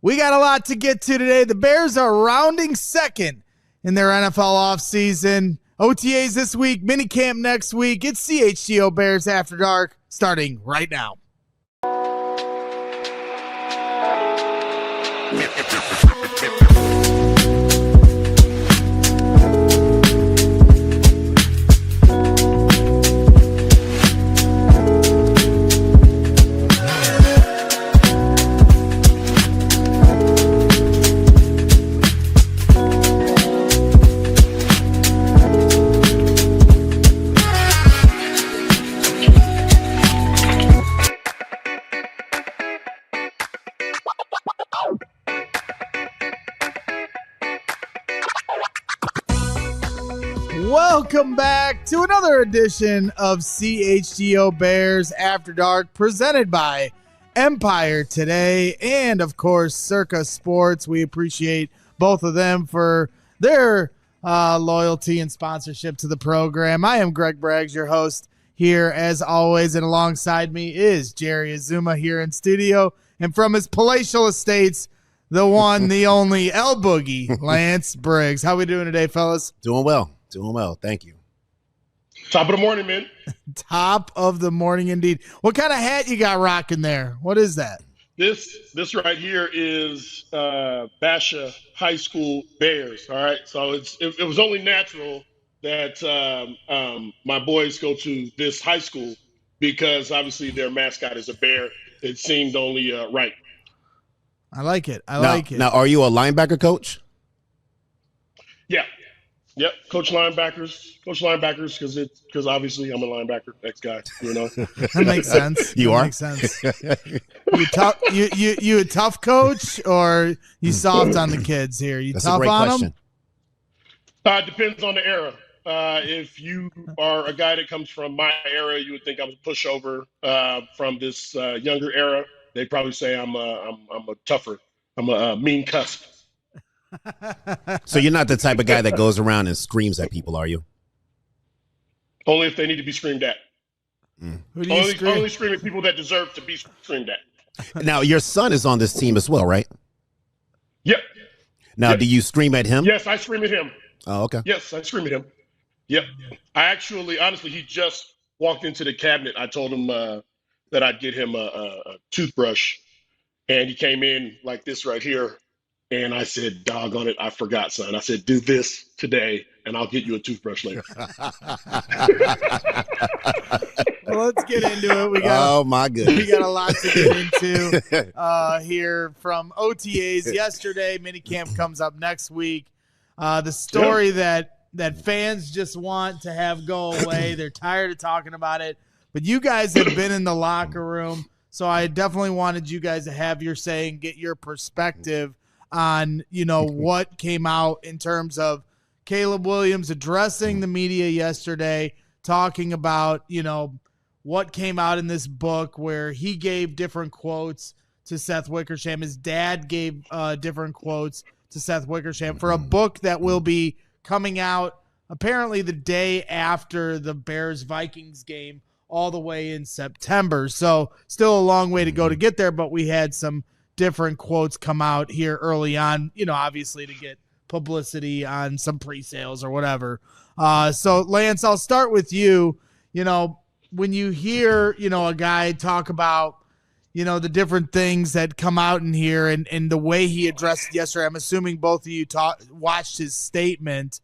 We got a lot to get to today. The Bears are rounding second in their NFL offseason. OTAs this week, minicamp next week. It's CHGO Bears After Dark, starting right now. Welcome back to another edition of CHGO Bears After Dark, presented by Empire Today and, of course, Circa Sports. We appreciate both of them for their loyalty and sponsorship to the program. I am Greg Briggs, your host here as always, and alongside me is Jerry Azumah here in studio, and from his palatial estates, the one, the only El Boogie, Lance Briggs. How we doing today, fellas? Doing well. Thank you. Top of the morning, man. Top of the morning, indeed. What kind of hat you got rocking there? What is that? This right here is Basha High School Bears. All right, so it was only natural that my boys go to this high school because obviously their mascot is a bear. It seemed only right. I like it. I like it. Now, are you a linebacker coach? Yeah. Yep, coach linebackers, because obviously I'm a linebacker, ex guy, you know. That makes sense. Makes sense. You a tough coach or you soft on the kids here? You That's tough a great on question. Them? Depends on the era. If you are a guy that comes from my era, you would think I'm a pushover. From this younger era, they probably say I'm a tougher. I'm a mean cuss. So you're not the type of guy that goes around and screams at people, are you? Only if they need to be screamed at. Who do you scream? Only scream at people that deserve to be screamed at. Now, your son is on this team as well, right? Yep. Now, Yep. Do you scream at him? Yes, I scream at him. Oh, okay. Yes, I scream at him. Yep. I actually, honestly, he just walked into the cabinet. I told him that I'd get him a toothbrush, and he came in like this right here. And I said, doggone it, I forgot, son. I said, do this today, and I'll get you a toothbrush later. Well, let's get into it. Oh, my goodness. We got a lot to get into here from OTAs yesterday. Minicamp comes up next week. The story that fans just want to have go away. They're tired of talking about it. But you guys have been in the locker room, so I definitely wanted you guys to have your say and get your perspective on, what came out in terms of Caleb Williams addressing the media yesterday, talking about, what came out in this book where he gave different quotes to Seth Wickersham. His dad gave different quotes to Seth Wickersham for a book that will be coming out apparently the day after the Bears-Vikings game all the way in September. So still a long way to go to get there, but we had some different quotes come out here early on, obviously to get publicity on some pre-sales or whatever. So Lance, I'll start with you. When you hear, a guy talk about, the different things that come out in here and the way he addressed it yesterday, I'm assuming both of you watched his statement.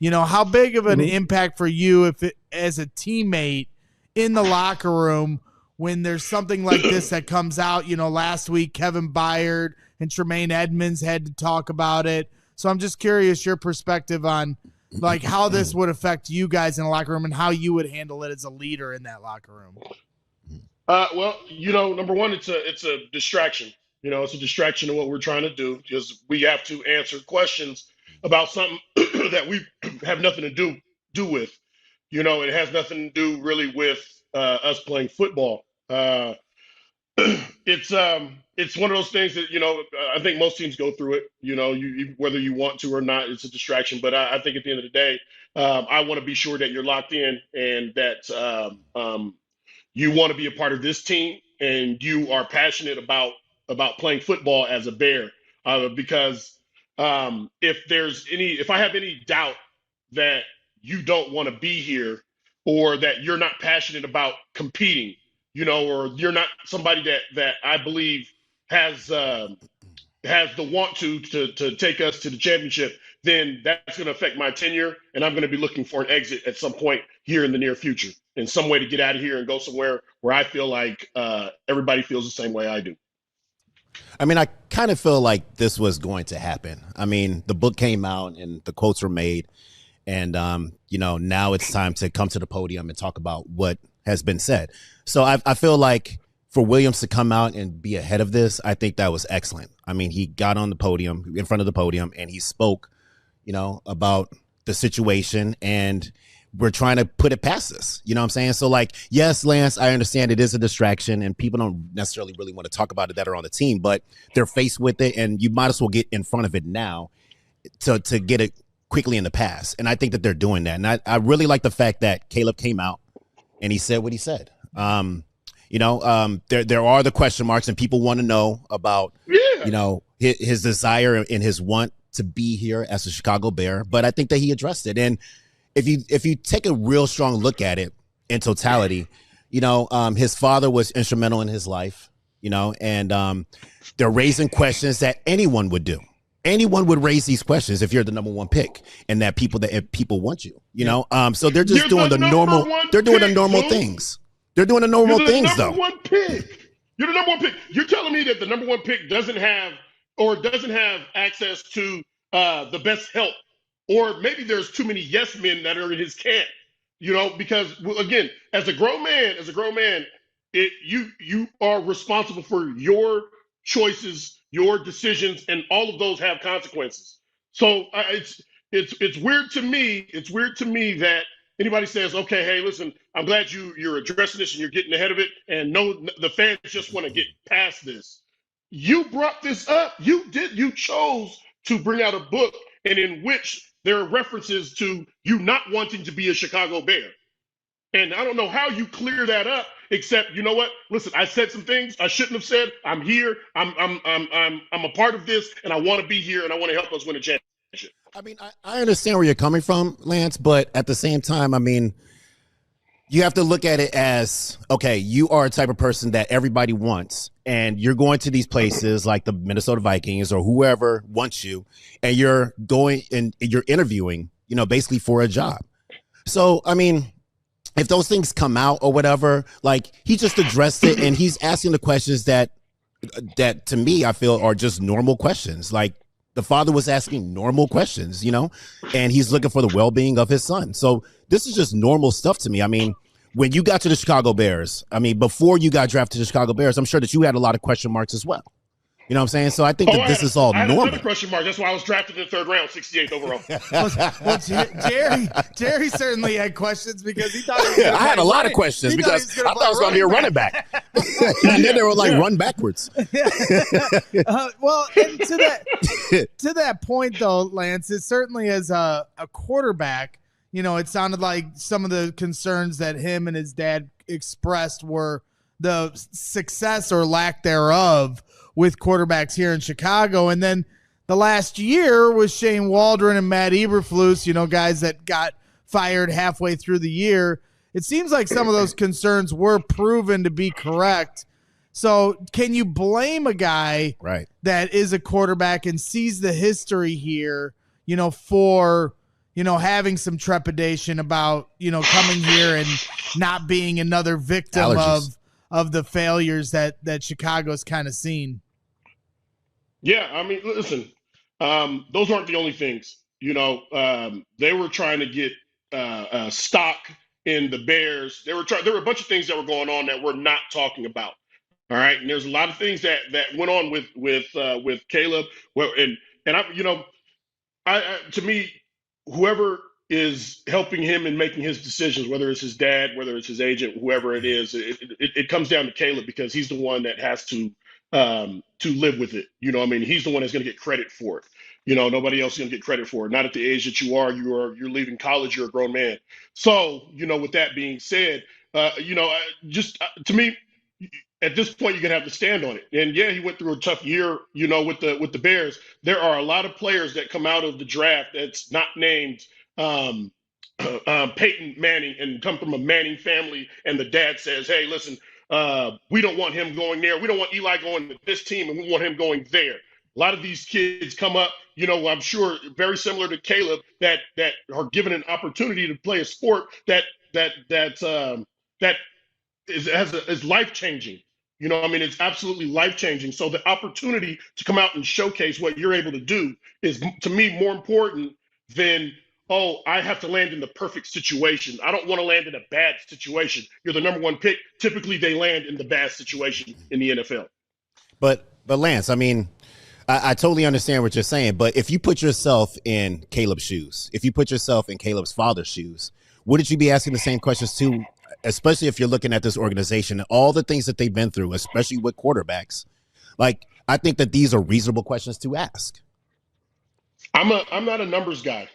How big of an impact for you as a teammate in the locker room when there's something like this that comes out? Last week, Kevin Byard and Tremaine Edmonds had to talk about it. So I'm just curious your perspective on how this would affect you guys in the locker room and how you would handle it as a leader in that locker room. Well, number one, it's a distraction. It's a distraction of what we're trying to do because we have to answer questions about something that we have nothing to do with. It has nothing to do really with us playing football. It's one of those things that I think most teams go through it. You whether you want to or not, it's a distraction. But I think at the end of the day, I want to be sure that you're locked in and that you want to be a part of this team and you are passionate about playing football as a Bear. because if I have any doubt that you don't want to be here or that you're not passionate about competing, or you're not somebody that I believe has the want to take us to the championship, then that's going to affect my tenure, and I'm going to be looking for an exit at some point here in the near future, in some way to get out of here and go somewhere where I feel like everybody feels the same way I do. I mean, I kind of feel like this was going to happen. I mean, the book came out and the quotes were made, and now it's time to come to the podium and talk about what has been said. So I feel like for Williams to come out and be ahead of this, I think that was excellent. I mean, he got on the podium, in front of the podium, and he spoke, about the situation, and we're trying to put it past us. You know what I'm saying? So, like, yes, Lance, I understand it is a distraction, and people don't necessarily really want to talk about it that are on the team, but they're faced with it, and you might as well get in front of it now to get it quickly in the past. And I think that they're doing that. And I really like the fact that Caleb came out and he said what he said. There are the question marks, and people want to know about, his desire and his want to be here as a Chicago Bear. But I think that he addressed it. And if you take a real strong look at it in totality, his father was instrumental in his life, and they're raising questions that anyone would do. Anyone would raise these questions if you're the number one pick, and that people want you, so they're just doing the normal. They're doing the normal things. They're doing the normal things, though. One pick. You're the number one pick. You're telling me that the number one pick doesn't have access to the best help, or maybe there's too many yes men that are in his camp. Because again, as a grown man, you are responsible for your choices, your decisions, and all of those have consequences. So it's weird to me. It's weird to me that anybody says, okay, hey, listen, I'm glad you're addressing this and you're getting ahead of it, and no, the fans just want to get past this. You brought this up. You chose to bring out a book, and in which there are references to you not wanting to be a Chicago Bear. And I don't know how you clear that up, except, you know what? Listen, I said some things I shouldn't have said. I'm here. I'm a part of this, and I want to be here, and I want to help us win a championship. I mean, I understand where you're coming from, Lance, but at the same time, I mean, you have to look at it as, okay, you are a type of person that everybody wants, and you're going to these places like the Minnesota Vikings or whoever wants you, and you're going and you're interviewing, basically for a job. So, I mean, if those things come out or whatever, like, he just addressed it, and he's asking the questions that to me, I feel are just normal questions. Like, the father was asking normal questions, and he's looking for the well-being of his son. So this is just normal stuff to me. I mean, when you got to the Chicago Bears, before you got drafted to the Chicago Bears, I'm sure that you had a lot of question marks as well. You know what I'm saying? So I think that this is all normal. I had another question mark. That's why I was drafted in the third round, 68th overall. Well, Jerry certainly had questions because he thought he was going to I had a lot of questions because I thought I was going to be a running back. And then they were like, run backwards. Well, and to that point, though, Lance, it certainly as a quarterback, it sounded like some of the concerns that him and his dad expressed were the success or lack thereof with quarterbacks here in Chicago. And then the last year was Shane Waldron and Matt Eberflus, guys that got fired halfway through the year. It seems like some of those concerns were proven to be correct. So can you blame a guy that is a quarterback and sees the history here, for, having some trepidation about, coming here and not being another victim of the failures that Chicago's kind of seen? Yeah, I mean, listen, those aren't the only things. They were trying to get stock in the Bears. There were a bunch of things that were going on that we're not talking about. All right, and there's a lot of things that went on with Caleb. Well, and I to me, whoever is helping him and making his decisions, whether it's his dad, whether it's his agent, whoever it is, it comes down to Caleb, because he's the one that has to live with it. He's the one that's going to get credit for it. Nobody else is going to get credit for it. Not at the age that you're leaving college. You're a grown man. So, with that being said, to me, at this point, you're gonna have to stand on it. And yeah, he went through a tough year, with the Bears. There are a lot of players that come out of the draft that's not named um, Peyton Manning and come from a Manning family, and the dad says, "Hey, listen, we don't want him going there. We don't want Eli going to this team, and we want him going there." A lot of these kids come up, I'm sure very similar to Caleb, that are given an opportunity to play a sport that is life changing. It's absolutely life changing. So the opportunity to come out and showcase what you're able to do is, to me, more important than, oh, I have to land in the perfect situation. I don't want to land in a bad situation. You're the number one pick. Typically, they land in the bad situation in the NFL. But Lance, I totally understand what you're saying. But if you put yourself in Caleb's shoes, if you put yourself in Caleb's father's shoes, wouldn't you be asking the same questions too? Especially if you're looking at this organization and all the things that they've been through, especially with quarterbacks. Like, I think that these are reasonable questions to ask. I'm not a numbers guy,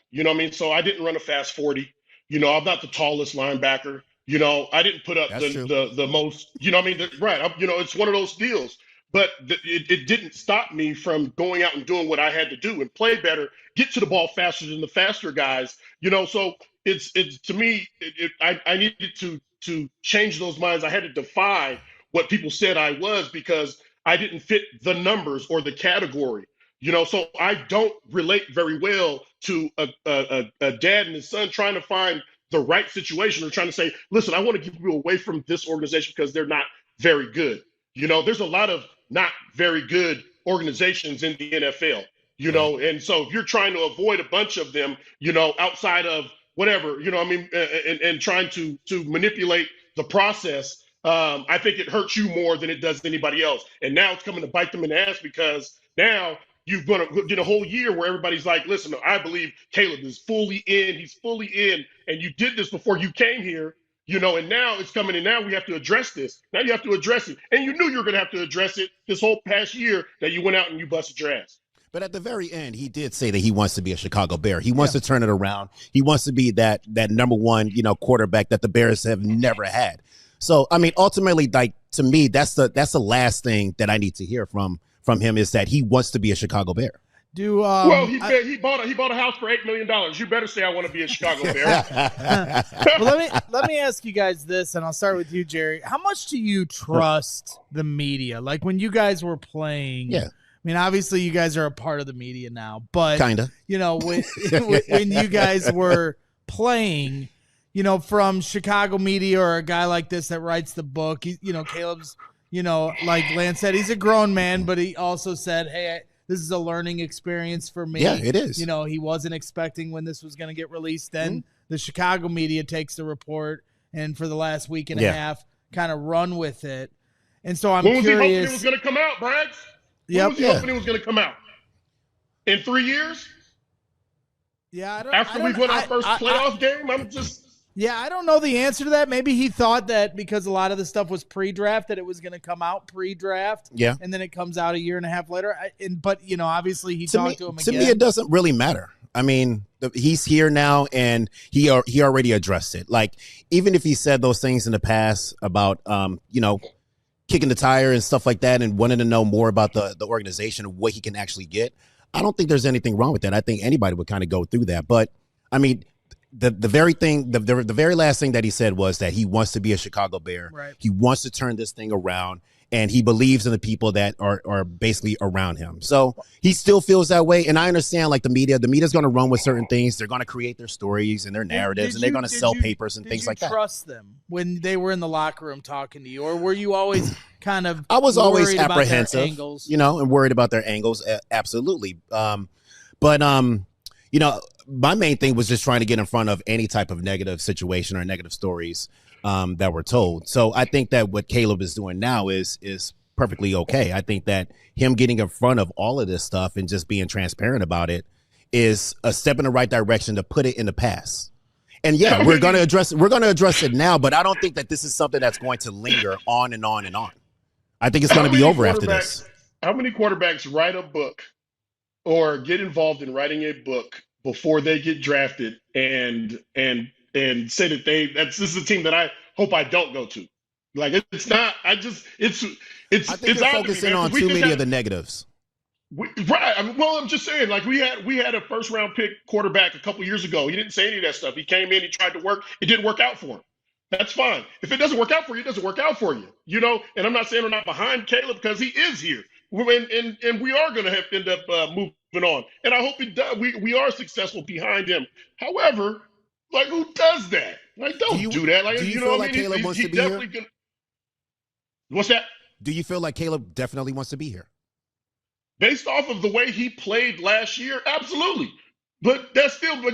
So I didn't run a fast 40. I'm not the tallest linebacker. I didn't put up the most, right. It's one of those deals. But it didn't stop me from going out and doing what I had to do and play better, get to the ball faster than the faster guys. So it's to me, I needed to change those minds. I had to defy what people said I was, because I didn't fit the numbers or the category. So I don't relate very well to a dad and his son trying to find the right situation, or trying to say, listen, I want to keep you away from this organization because they're not very good. There's a lot of not very good organizations in the NFL, and so if you're trying to avoid a bunch of them, outside of whatever, and trying to manipulate the process, I think it hurts you more than it does anybody else. And now it's coming to bite them in the ass, because now you've did a whole year where everybody's like, listen, I believe Caleb is fully in. He's fully in. And you did this before you came here, and now it's coming, and now we have to address this. Now you have to address it. And you knew you were going to have to address it this whole past year that you went out and you busted your ass. But at the very end, he did say that he wants to be a Chicago Bear. He wants to turn it around. He wants to be that number one, quarterback that the Bears have never had. So, ultimately, like, to me, that's the last thing that I need to hear from him, is that he wants to be a Chicago Bear. He bought a house for $8 million. You better say I want to be a Chicago Bear. Well, let me ask you guys this, and I'll start with you, Jerry. How much do you trust the media? Like, when you guys were playing, obviously you guys are a part of the media now, but kinda, when you guys were playing, from Chicago media, or a guy like this that writes the book, Caleb's, like Lance said, he's a grown man, but he also said, hey, this is a learning experience for me. Yeah, it is. He wasn't expecting when this was going to get released. Then the Chicago media takes the report, and for the last week and a half, kind of run with it. And so I'm curious. When was he hoping it was going to come out, Braggs? When was he hoping it was going to come out? In 3 years? Yeah, After we won our first playoff game, I don't know the answer to that. Maybe he thought that because a lot of the stuff was pre-draft, that it was going to come out pre-draft. Yeah. And then it comes out a year and a half later. But obviously he talked to him again. To me, it doesn't really matter. He's here now, and he already addressed it. Like, even if he said those things in the past about, kicking the tire and stuff like that, and wanting to know more about the organization and what he can actually get, I don't think there's anything wrong with that. I think anybody would kind of go through that. But, the very last thing that he said was that he wants to be a Chicago Bear. Right. He wants to turn this thing around, and he believes in the people that are basically around him. So he still feels that way. And I understand, like, the media's going to run with certain things. They're going to create their stories and their narratives, and they're going to sell papers and things like that. Did you trust them when they were in the locker room talking to you, or were you always kind of I was always apprehensive, angles? And worried about their angles. Absolutely. My main thing was just trying to get in front of any type of negative situation or negative stories that were told. So I think that what Caleb is doing now is perfectly okay. I think that him getting in front of all of this stuff and just being transparent about it is a step in the right direction to put it in the past. And we're going to address it now, but I don't think that this is something that's going to linger on and on and on. I think it's going to be over after this. How many quarterbacks write a book or get involved in writing a book before they get drafted and say that this is a team that I hope I don't go to? Like it's not. I think it's you're odd to me, focusing man. on We too just many had of the negatives. right. I mean, well, I'm just saying. Like we had a 1st-round pick quarterback a couple years ago. He didn't say any of that stuff. He came in. He tried to work. It didn't work out for him. That's fine. If it doesn't work out for you, it doesn't work out for you. You know. And I'm not saying we're not behind Caleb because he is here. And we are going to have to end up moving on. And I hope it does. We are successful behind him. However, like who does that? Like don't do that. Like do you you know feel what I like mean? Caleb wants He to be here? definitely gonna. What's that? Do you feel like Caleb definitely wants to be here? Based off of the way he played last year, absolutely. But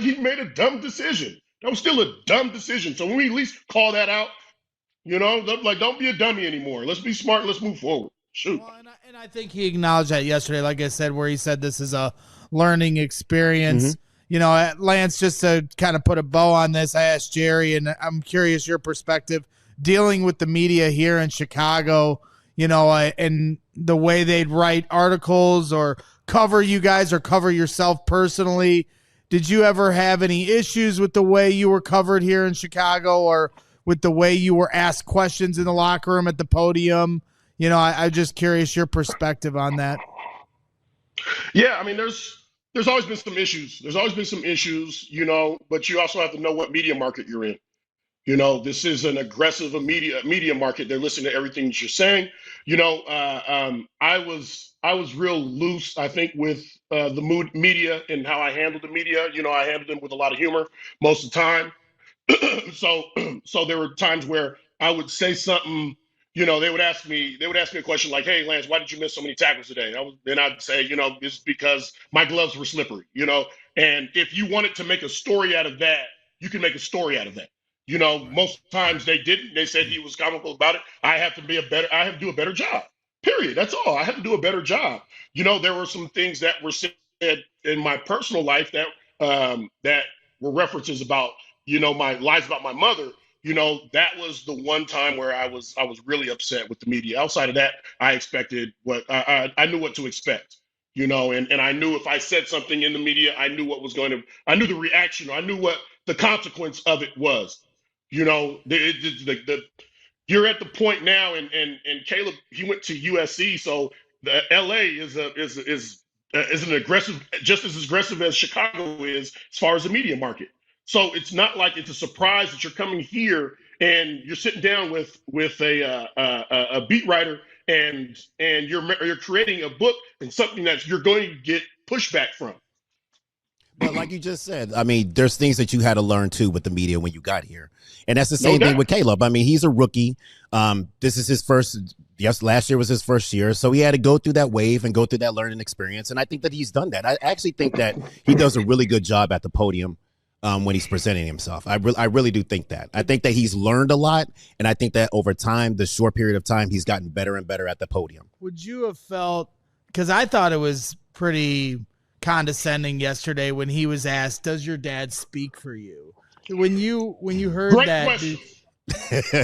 he made a dumb decision. That was still a dumb decision. So when we at least call that out, like don't be a dummy anymore. Let's be smart. Let's move forward. Shoot. Well, and I think he acknowledged that yesterday, like I said, where he said this is a learning experience. Mm-hmm. You know, Lance, just to kind of put a bow on this, I asked Jerry, and I'm curious your perspective dealing with the media here in Chicago, you know, and the way they'd write articles or cover you guys or cover yourself personally. Did you ever have any issues with the way you were covered here in Chicago or with the way you were asked questions in the locker room at the podium? You know, I'm just curious your perspective on that. Yeah, I mean, there's always been some issues. There's always been some issues, but you also have to know what media market you're in. This is an aggressive media market. They're listening to everything that you're saying. I was real loose, I think, with the media and how I handled the media. I handled them with a lot of humor most of the time. So there were times where I would say something. They would ask me a question like, "Hey, Lance, why did you miss so many tackles today?" Then I'd say, it's because my gloves were slippery. And if you wanted to make a story out of that, you can make a story out of that. Most times they didn't. They said he was comical about it. I have to do a better job. Period. That's all. I have to do a better job. There were some things that were said in my personal life that were references about, my lies about my mother. That was the one time where I was really upset with the media. Outside of that, I expected what I knew what to expect. And I knew if I said something in the media, I knew I knew the reaction, or I knew what the consequence of it was. You're at the point now, and Caleb, he went to USC, so the LA is an aggressive, just as aggressive as Chicago is as far as the media market. So it's not like it's a surprise that you're coming here and you're sitting down with a beat writer and you're creating a book and something that you're going to get pushback from. But like you just said, I mean, there's things that you had to learn too with the media when you got here. And that's the same thing with Caleb. I mean, he's a rookie. This is his first. Yes, last year was his first year. So he had to go through that wave and go through that learning experience. And I think that he's done that. I actually think that he does a really good job at the podium when he's presenting himself. I really do think that. I think that he's learned a lot. And I think that over time, the short period of time, he's gotten better and better at the podium. Would you have felt, because I thought it was pretty condescending yesterday when he was asked, "Does your dad speak for you?" When you heard Great that, question.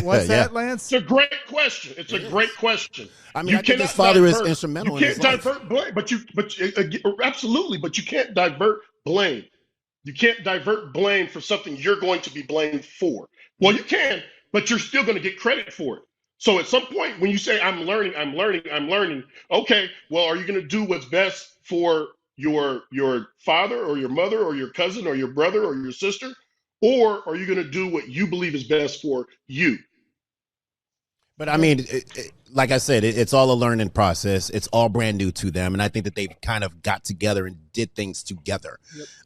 What's that, Lance? It's a great question. It's a great question. I mean, I think his father is instrumental in his life. You can't divert blame, absolutely, but you can't divert blame. You can't divert blame for something you're going to be blamed for. Well, you can, but you're still going to get credit for it. So at some point when you say, I'm learning, okay, well, are you going to do what's best for your father or your mother or your cousin or your brother or your sister? Or are you going to do what you believe is best for you? But I mean, like I said, it's all a learning process. It's all brand new to them. And I think that they've kind of got together and did things together.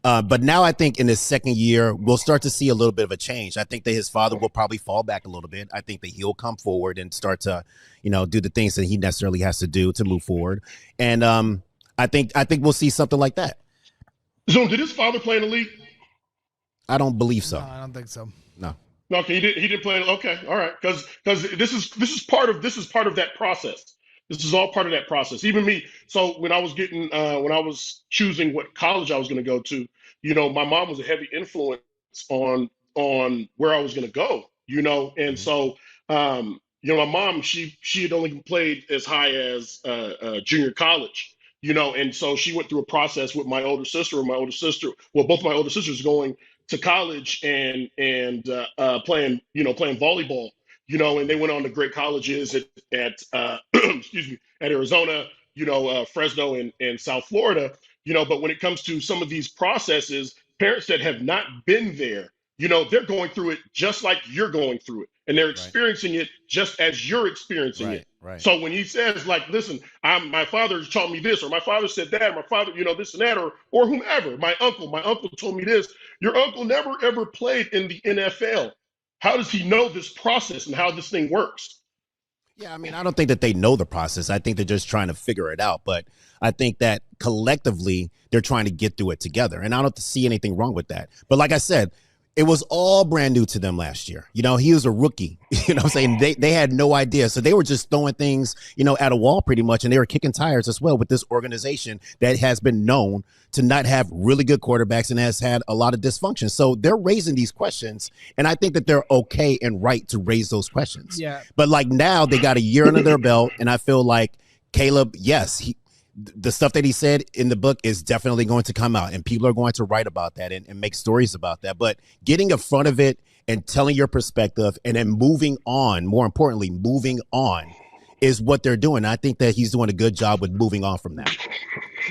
Yep. But now I think in his second year, we'll start to see a little bit of a change. I think that his father will probably fall back a little bit. I think that he'll come forward and start to, do the things that he necessarily has to do to move forward. And I think we'll see something like that. So did his father play in the league? I don't believe so. No, I don't think so. No. Okay, he didn't play. Okay, all right, because this is part of that process. This is all part of that process. Even me. So when I was choosing what college I was going to go to, my mom was a heavy influence on where I was going to go. And so my mom she had only played as high as junior college. And so she went through a process with my older sister. Both my older sisters going to college and playing volleyball, and they went on to great colleges at excuse me, at Arizona, Fresno and South Florida, but when it comes to some of these processes, parents that have not been there, they're going through it just like you're going through it, and they're experiencing it just as you're experiencing it. Right. So when he says, like, listen, my father taught me this, or my father said that, or my father, this and that, or whomever, my uncle told me this. Your uncle never ever played in the NFL. How does he know this process and how this thing works? Yeah, I mean, I don't think that they know the process. I think they're just trying to figure it out. But I think that collectively they're trying to get through it together. And I don't see anything wrong with that. But like I said, it was all brand new to them last year. He was a rookie. I'm saying? They had no idea. So they were just throwing things, at a wall pretty much. And they were kicking tires as well with this organization that has been known to not have really good quarterbacks and has had a lot of dysfunction. So they're raising these questions. And I think that they're okay and right to raise those questions. Yeah. But like now they got a year under their belt. And I feel like Caleb, yes, the stuff that he said in the book is definitely going to come out, and people are going to write about that and make stories about that. But getting in front of it and telling your perspective and then moving on, more importantly, moving on is what they're doing. I think that he's doing a good job with moving on from that.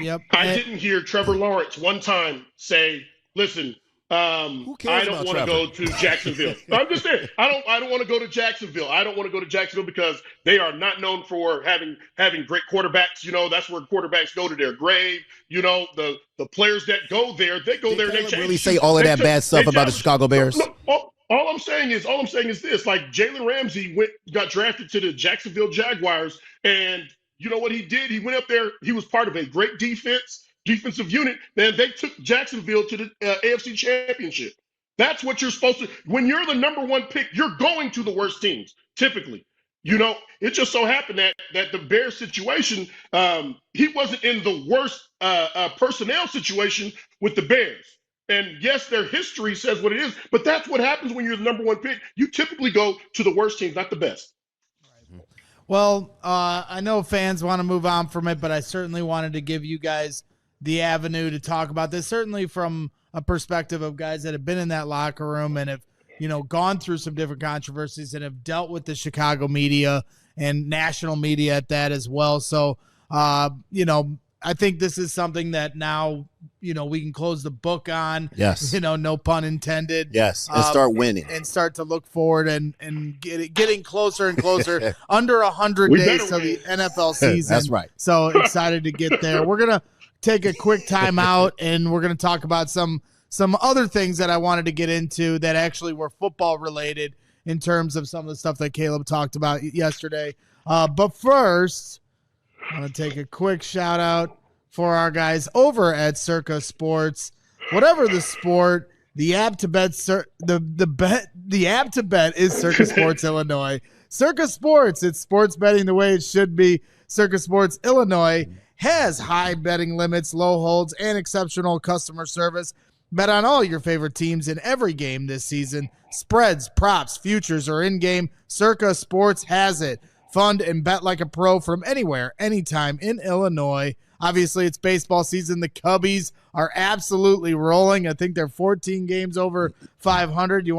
Yep. I didn't hear Trevor Lawrence one time say, listen, I don't want to go to Jacksonville. I'm just saying, I don't want to go to Jacksonville. I don't want to go to Jacksonville because they are not known for having great quarterbacks. That's where quarterbacks go to their grave. The players that go there, they go there and they really say all of that bad stuff about the Chicago Bears. All I'm saying is this: like Jalen Ramsey got drafted to the Jacksonville Jaguars, and you know what he did? He went up there. He was part of a great defensive unit. Then they took Jacksonville to the AFC Championship. That's what you're supposed to. When you're the number one pick, you're going to the worst teams typically. It just so happened that the Bears situation, he wasn't in the worst personnel situation with the Bears. And yes, their history says what it is, but that's what happens when you're the number one pick. You typically go to the worst teams, not the best. Well, I know fans want to move on from it, but I certainly wanted to give you guys the avenue to talk about this, certainly from a perspective of guys that have been in that locker room and have, gone through some different controversies and have dealt with the Chicago media and national media at that as well. So, I think this is something that now, we can close the book on. Yes. No pun intended. Yes. And start winning. And start to look forward and getting closer and closer under 100 days to the NFL season. That's right. So excited to get there. We're going to take a quick time out, and we're going to talk about some other things that I wanted to get into that actually were football related in terms of some of the stuff that Caleb talked about yesterday. But first, I want to take a quick shout out for our guys over at Circa Sports. Whatever the sport, the app to bet the app to bet is Circa Sports Illinois. Circa Sports, it's sports betting the way it should be. Circa Sports Illinois has high betting limits, low holds, and exceptional customer service. Bet on all your favorite teams in every game this season. Spreads, props, futures, or in-game, Circa Sports has it. Fund and bet like a pro from anywhere, anytime in Illinois. Obviously, it's baseball season. The Cubbies are absolutely rolling. I think they're 14 games over 500. You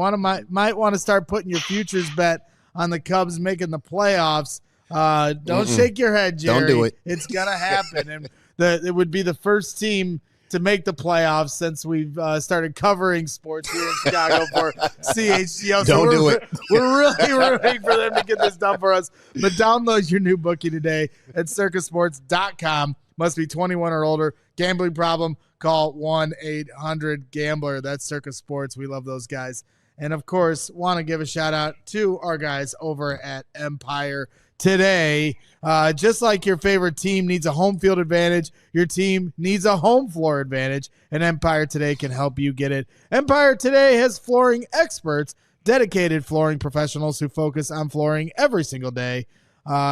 might want to start putting your futures bet on the Cubs making the playoffs. Don't shake your head, Jerry. Don't do it. It's gonna happen, and it would be the first team to make the playoffs since we've started covering sports here in Chicago for CHGO. Don't do it. We're really rooting for them to get this done for us. But download your new bookie today at circasports.com. Must be 21 or older. Gambling problem? Call 1-800-GAMBLER. That's Circa Sports. We love those guys. And, of course, want to give a shout-out to our guys over at Empire Today. Just like your favorite team needs a home field advantage, your team needs a home floor advantage, and Empire Today can help you get it. Empire Today has flooring experts, dedicated flooring professionals who focus on flooring every single day.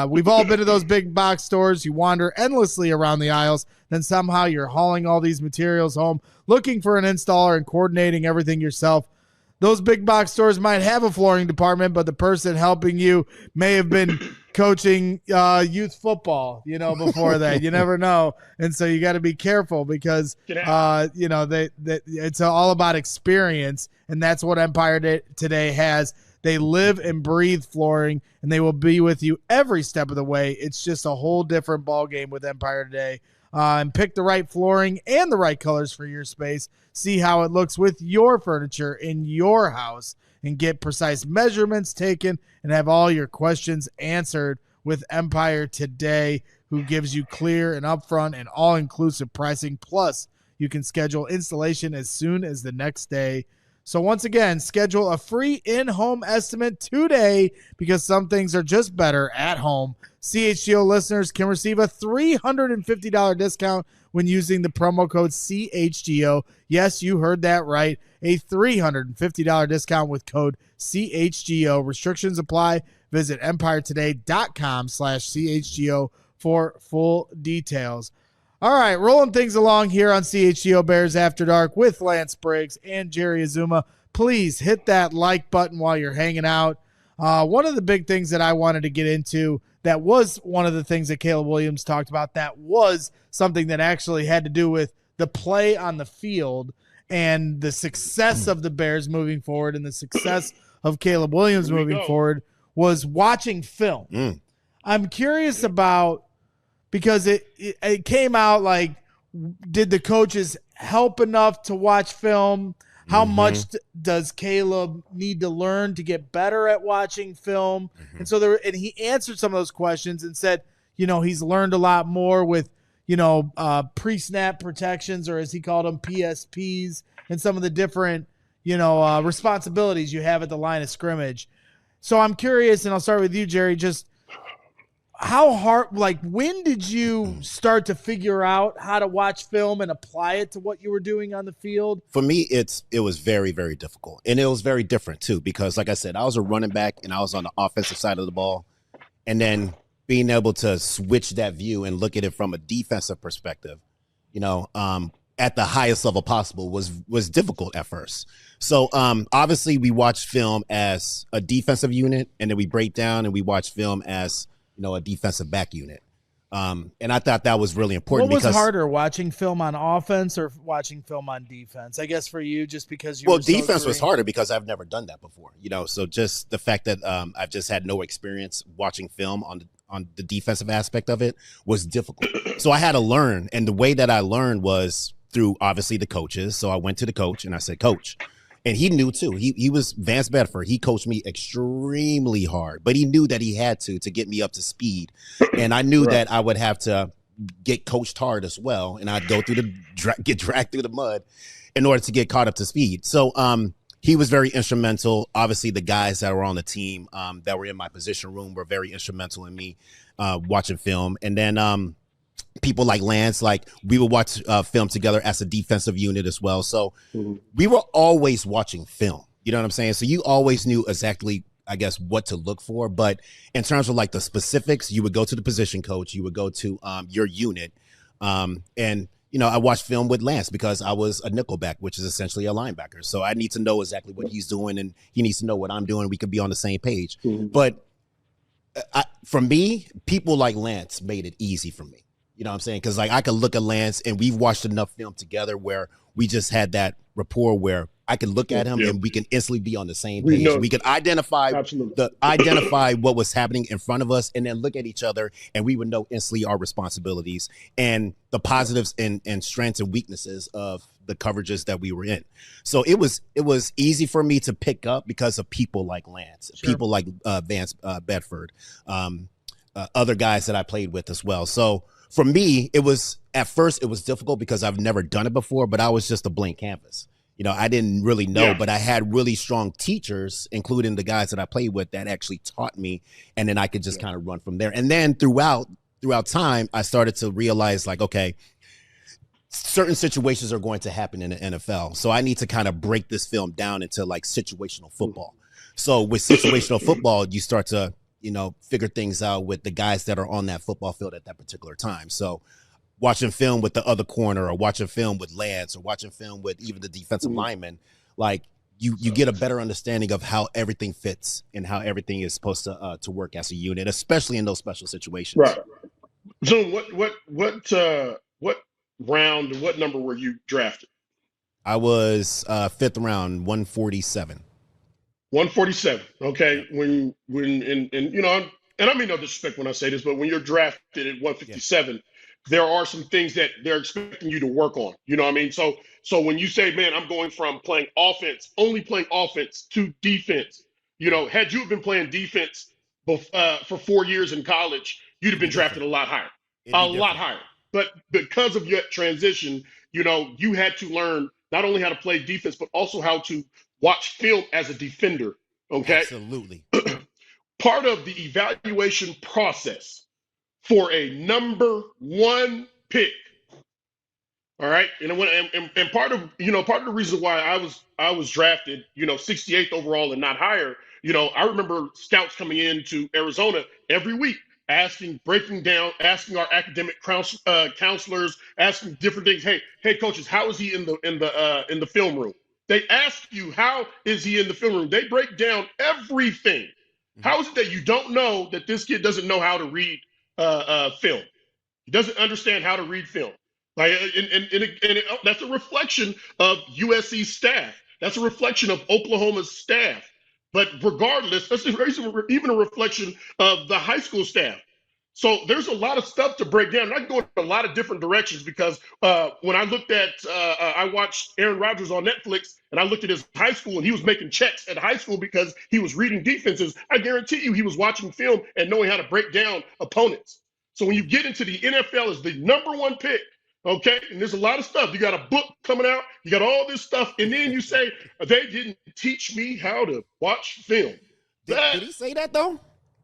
We've all been to those big box stores. You wander endlessly around the aisles, then somehow you're hauling all these materials home, looking for an installer and coordinating everything yourself. Those big box stores might have a flooring department, but the person helping you may have been coaching youth football, before that. You never know. And so you got to be careful because, it's all about experience. And that's what Empire Today has. They live and breathe flooring, and they will be with you every step of the way. It's just a whole different ball game with Empire Today. And pick the right flooring and the right colors for your space. See how it looks with your furniture in your house, and get precise measurements taken and have all your questions answered with Empire Today, who gives you clear and upfront and all-inclusive pricing. Plus, you can schedule installation as soon as the next day. So once again, schedule a free in-home estimate today, because some things are just better at home. CHGO listeners can receive a $350 discount when using the promo code CHGO. Yes, you heard that right. A $350 discount with code CHGO. Restrictions apply. Visit empiretoday.com/CHGO for full details. All right, rolling things along here on CHGO Bears After Dark with Lance Briggs and Jerry Azumah. Please hit that like button while you're hanging out. One of the big things that I wanted to get into, that was one of the things that Caleb Williams talked about, that was something that actually had to do with the play on the field and the success of the Bears moving forward and the success of Caleb Williams moving forward, was watching film. I'm curious about, because it came out like, did the coaches help enough to watch film? How much does Caleb need to learn to get better at watching film? And so and he answered some of those questions and said, he's learned a lot more with, pre-snap protections, or as he called them, PSPs, and some of the different, responsibilities you have at the line of scrimmage. So I'm curious, and I'll start with you, Jerry, just how hard, when did you start to figure out how to watch film and apply it to what you were doing on the field? For me, it was very, very difficult. And it was very different too, because like I said, I was a running back and I was on the offensive side of the ball. And then being able to switch that view and look at it from a defensive perspective, at the highest level possible was difficult at first. So obviously we watch film as a defensive unit, and then we break down and we watch film as a defensive back unit. And I thought that was really important. What was harder, watching film on offense or watching film on defense? I guess for you, just because you were defense was harder because I've never done that before, so just the fact that I've just had no experience watching film on the defensive aspect of it was difficult. So I had to learn. And the way that I learned was through obviously the coaches. So I went to the coach and I said, Coach, and he knew too. He was Vance Bedford. He coached me extremely hard, but he knew that he had to get me up to speed. And I knew that I would have to get coached hard as well. And I'd go through get dragged through the mud in order to get caught up to speed. So he was very instrumental. Obviously, the guys that were on the team that were in my position room were very instrumental in me watching film. And then people like Lance, we would watch film together as a defensive unit as well. So we were always watching film. You know what I'm saying? So you always knew exactly, I guess, what to look for. But in terms of the specifics, you would go to the position coach, you would go to your unit. And I watched film with Lance because I was a nickelback, which is essentially a linebacker. So I need to know exactly what he's doing, and he needs to know what I'm doing. We could be on the same page. But for me, people like Lance made it easy for me. You know what I'm saying? Because I could look at Lance, and we've watched enough film together where we just had that rapport where I could look at him and we can instantly be on the same page. We could identify what was happening in front of us, and then look at each other, and we would know instantly our responsibilities and the positives and strengths and weaknesses of the coverages that we were in. So it was easy for me to pick up because of people like Lance, people like Vance Bedford, other guys that I played with as well. So for me, at first it was difficult because I've never done it before, but I was just a blank canvas. I didn't really know, but I had really strong teachers, including the guys that I played with, that actually taught me, and then I could just kind of run from there. And then throughout time, I started to realize, okay, certain situations are going to happen in the NFL. So I need to kind of break this film down into situational football. So with situational football, you start to, figure things out with the guys that are on that football field at that particular time. So watching film with the other corner, or watching film with Lance, or watching film with even the defensive lineman, you get a better understanding of how everything fits and how everything is supposed to work as a unit, especially in those special situations. Right. So what round, what number were you drafted? I was 5th round, 147. 147. Okay. And you know, and I mean no disrespect when I say this, but when you're drafted at 157, there are some things that they're expecting you to work on. You know what I mean? So when you say, man, I'm going from playing offense, only playing offense to defense, you know, had you been playing defense for 4 years in college, you'd have been drafted a lot higher, a lot higher. But because of your transition, you know, you had to learn not only how to play defense, but also how to watch film as a defender. Okay. Absolutely. Part of the evaluation process for a number one pick. All right. And part of the reason why I was drafted, you know, 68th overall and not higher, you know, I remember scouts coming into Arizona every week breaking down, asking our academic counselors, asking different things. Hey, coaches, how is he in the film room? They ask you, how is he in the film room? They break down everything. How is it that you don't know that this kid doesn't know how to read film? He doesn't understand how to read film. Like, that's a reflection of USC staff. That's a reflection of Oklahoma's staff. But regardless, that's even a reflection of the high school staff. So there's a lot of stuff to break down. And I can go in a lot of different directions because when I looked at, I watched Aaron Rodgers on Netflix, and I looked at his high school, and he was making checks at high school because he was reading defenses. I guarantee you he was watching film and knowing how to break down opponents. So when you get into the NFL as the number one pick, okay, and there's a lot of stuff. You got a book coming out. You got all this stuff. And then you say, they didn't teach me how to watch film. Did he say that, though?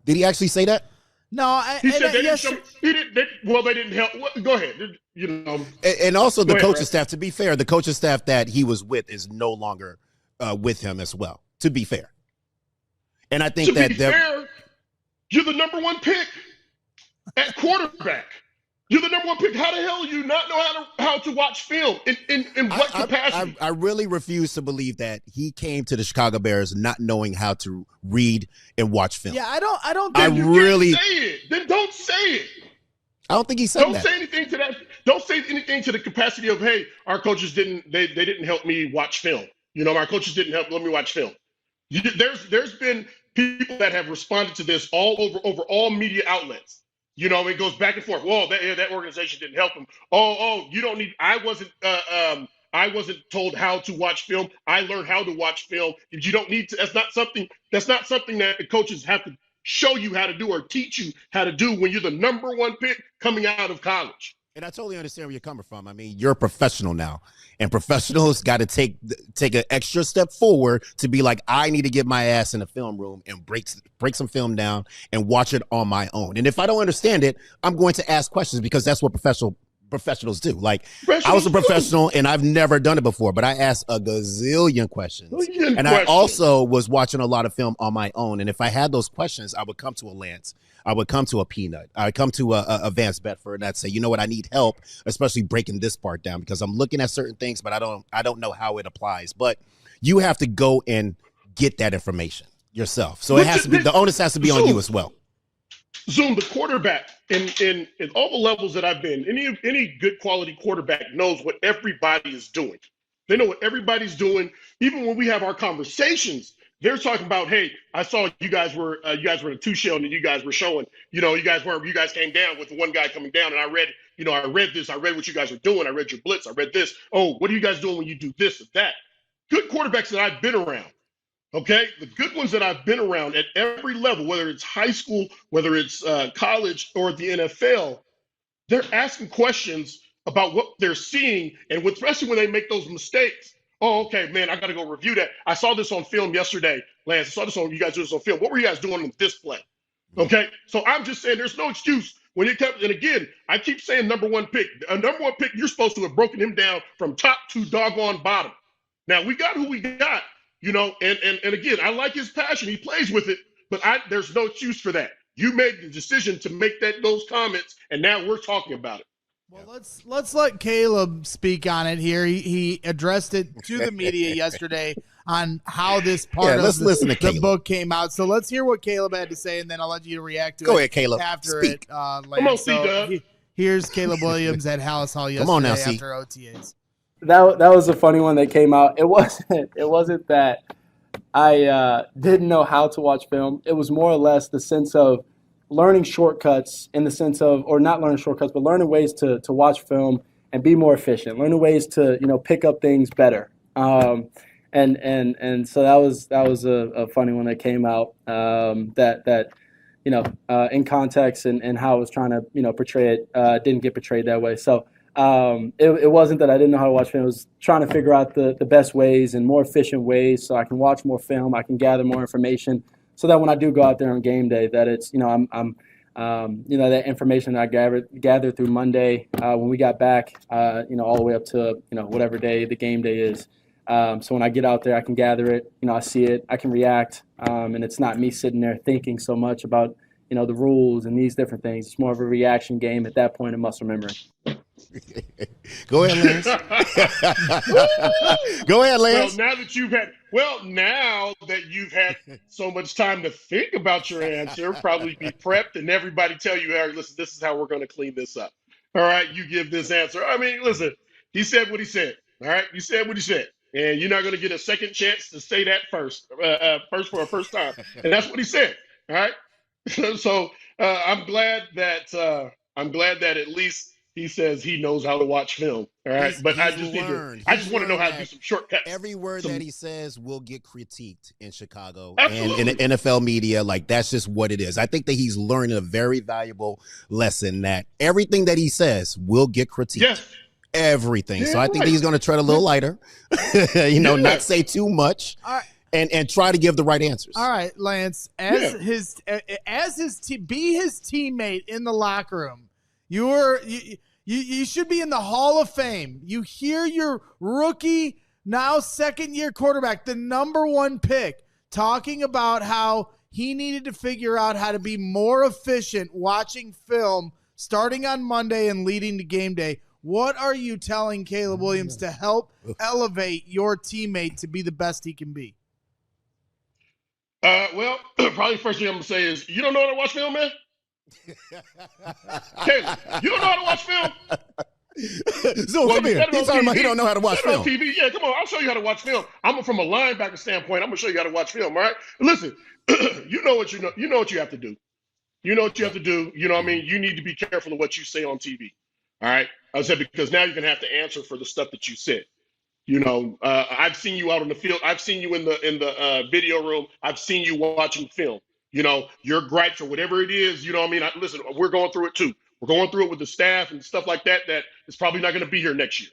Did he actually say that? No, he said they didn't show, he didn't. They didn't help. Go ahead. You know, and also the coaching staff. To be fair, the coaching staff that he was with is no longer with him as well. To be fair, and I think you're the number one pick at quarterback. You're the number one pick. How the hell do you not know how to watch film? In what capacity? I really refuse to believe that he came to the Chicago Bears not knowing how to read and watch film. Yeah, I don't. Then you can't say it. Then don't say it. I don't think he said that. Don't say anything to that. Don't say anything to the capacity of, hey, our coaches didn't. They didn't help me watch film. You know, our coaches didn't let me watch film. There's been people that have responded to this over all media outlets. You know, it goes back and forth. Well, that organization didn't help him. You don't need. I wasn't told how to watch film. I learned how to watch film. You don't need to. That's not something that the coaches have to show you how to do or teach you how to do when you're the number one pick coming out of college. And I totally understand where you're coming from. I mean, you're a professional now, and professionals got to take an extra step forward to be like, I need to get my ass in the film room and break some film down and watch it on my own. And if I don't understand it, I'm going to ask questions because that's what professionals do. Like, I was a professional and I've never done it before, but I asked a gazillion questions. I also was watching a lot of film on my own. And if I had those questions, I would come to a Lance. I would come to a Peanut. I would come to a Vance Bedford, and I'd say, you know what, I need help, especially breaking this part down because I'm looking at certain things, but I don't know how it applies. But you have to go and get that information yourself. So the onus has to be on you as well. Zoom, the quarterback in all the levels that I've been, any good quality quarterback knows what everybody is doing. They know what everybody's doing. Even when we have our conversations, they're talking about, hey, I saw you guys were in a two shell and you guys were showing, you know, you guys came down with the one guy coming down, and I read this, I read what you guys are doing, I read your blitz, I read this. Oh, what are you guys doing when you do this or that? Good quarterbacks that I've been around. Okay, the good ones that I've been around at every level, whether it's high school, whether it's college or the NFL, they're asking questions about what they're seeing, and especially when they make those mistakes. Oh, okay, man, I got to go review that. I saw this on film yesterday, Lance. I saw this on you guys do this on film. What were you guys doing in this play? Okay, so I'm just saying there's no excuse when it comes. And again, I keep saying number one pick. A number one pick, you're supposed to have broken him down from top to doggone bottom. Now we got who we got. You know, and again, I like his passion. He plays with it, but there's no excuse for that. You made the decision to make those comments, and now we're talking about it. Well, let's let Caleb speak on it here. He addressed it to the media yesterday on how this part of the book came out. So let's hear what Caleb had to say, and then I'll let you react to it. Go ahead, Caleb. After speak. It, later. Here's Caleb Williams at Hallis Hall yesterday after OTAs. That was a funny one that came out. It wasn't that I didn't know how to watch film. It was more or less the sense of learning shortcuts in the sense of, or not learning shortcuts, but learning ways to watch film and be more efficient, learning ways to, pick up things better. And so that was a funny one that came out, that in context and how I was trying to, portray it, didn't get portrayed that way. So it wasn't that I didn't know how to watch film. It was trying to figure out the best ways and more efficient ways so I can watch more film, I can gather more information, so that when I do go out there on game day, that it's, I'm that information that I gathered through Monday when we got back, all the way up to, whatever day the game day is. So when I get out there, I can gather it, I see it, I can react, and it's not me sitting there thinking so much about, the rules and these different things. It's more of a reaction game at that point in muscle memory. Go ahead, Lance. Go ahead, Lance. Now that you've had so much time to think about your answer, probably be prepped, and everybody tell you, hey, listen, this is how we're going to clean this up. All right, you give this answer. I mean, listen, he said what he said. All right, you said what he said, and you're not going to get a second chance to say that first for a first time, and that's what he said. All right, so I'm glad that at least he says he knows how to watch film. All right. But I just want to know how to do some shortcuts. Every word that he says will get critiqued in Chicago and in the NFL media. Like, that's just what it is. I think that he's learning a very valuable lesson, that everything that he says will get critiqued. Yes. Everything. Yeah, so I think that he's going to tread a little lighter, not say too much. All right. And try to give the right answers. All right, Lance, be his teammate in the locker room. You should be in the Hall of Fame. You hear your rookie, now second-year quarterback, the number one pick, talking about how he needed to figure out how to be more efficient watching film starting on Monday and leading to game day. What are you telling Caleb Williams to help elevate your teammate to be the best he can be? Probably the first thing I'm going to say is, you don't know how to watch film, man? Caleb, you don't know how to watch film? Come here. He's talking about he don't know how to watch film. On TV. Yeah, come on. I'll show you how to watch film. I'm from a linebacker standpoint. I'm going to show you how to watch film, all right? Listen, you know what you have to do. You know what you have to do. You know what I mean? You need to be careful of what you say on TV, all right? I said, because now you're going to have to answer for the stuff that you said. I've seen you out on the field. I've seen you in the video room. I've seen you watching film. Your gripes or whatever it is, listen, we're going through it too. We're going through it with the staff and stuff like that is probably not going to be here next year.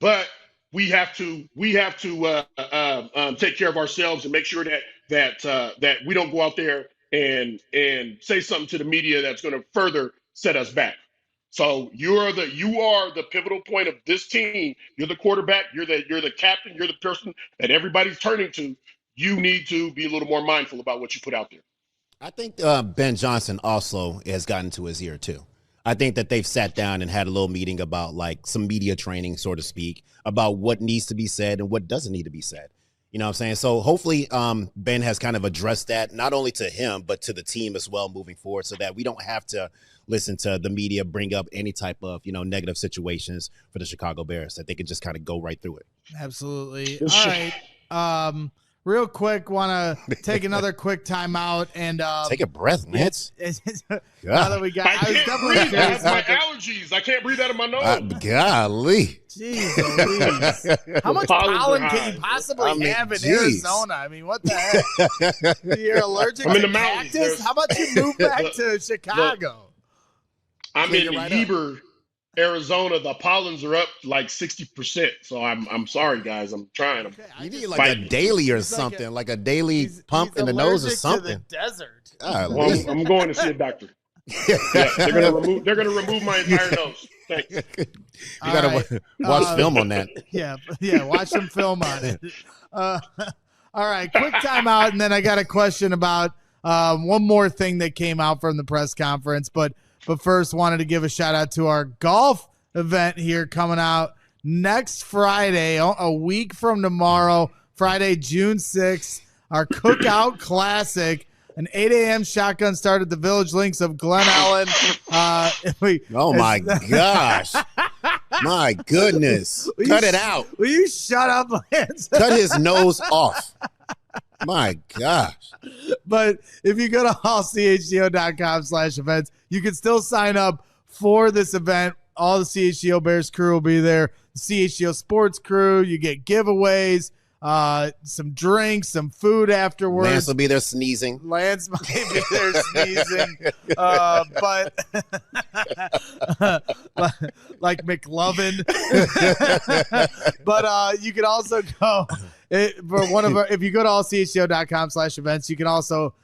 But we have to take care of ourselves and make sure that we don't go out there and say something to the media that's going to further set us back. So you are the pivotal point of this team. You're the quarterback. You're the captain. You're the person that everybody's turning to. You need to be a little more mindful about what you put out there. I think Ben Johnson also has gotten to his ear too. I think that they've sat down and had a little meeting about, like, some media training, so to speak, about what needs to be said and what doesn't need to be said. You know what I'm saying? So hopefully Ben has kind of addressed that, not only to him, but to the team as well moving forward, so that we don't have to listen to the media bring up any type of, negative situations for the Chicago Bears, that they could just kind of go right through it. Absolutely. All right. Real quick, want to take another quick timeout and take a breath, Lance. Now that we got, I can't breathe. I have my allergies. I can't breathe out of my nose. Golly. Jeez, how much pollen can you possibly have in Arizona? I mean, what the heck? You're allergic to cactus? How about you move back to Chicago? I'm in Heber, Arizona. The pollens are up like 60%. So I'm sorry, guys. I'm trying. You need like a daily or something, like a daily pump in the nose or something. To the desert. Well, I'm going to see a doctor. Yeah, they're gonna remove my entire nose. Thanks. You gotta watch film on that. Yeah, watch some film on it. All right, quick timeout, and then I got a question about one more thing that came out from the press conference. But first, wanted to give a shout out to our golf event here coming out next Friday, a week from tomorrow, Friday, June 6th, our Cookout Classic. An 8 a.m. shotgun start at the Village Links of Glen Ellen. Oh, my gosh. My goodness. Cut it out. Will you shut up, Lance? Cut his nose off. My gosh. But if you go to allchgo.com/events, you can still sign up for this event. All the CHGO Bears crew will be there. The CHGO Sports crew, you get giveaways, some drinks, some food afterwards. Lance will be there sneezing. Lance might be there sneezing, but like McLovin. But you can also go if you go to allchgo.com/events, you can also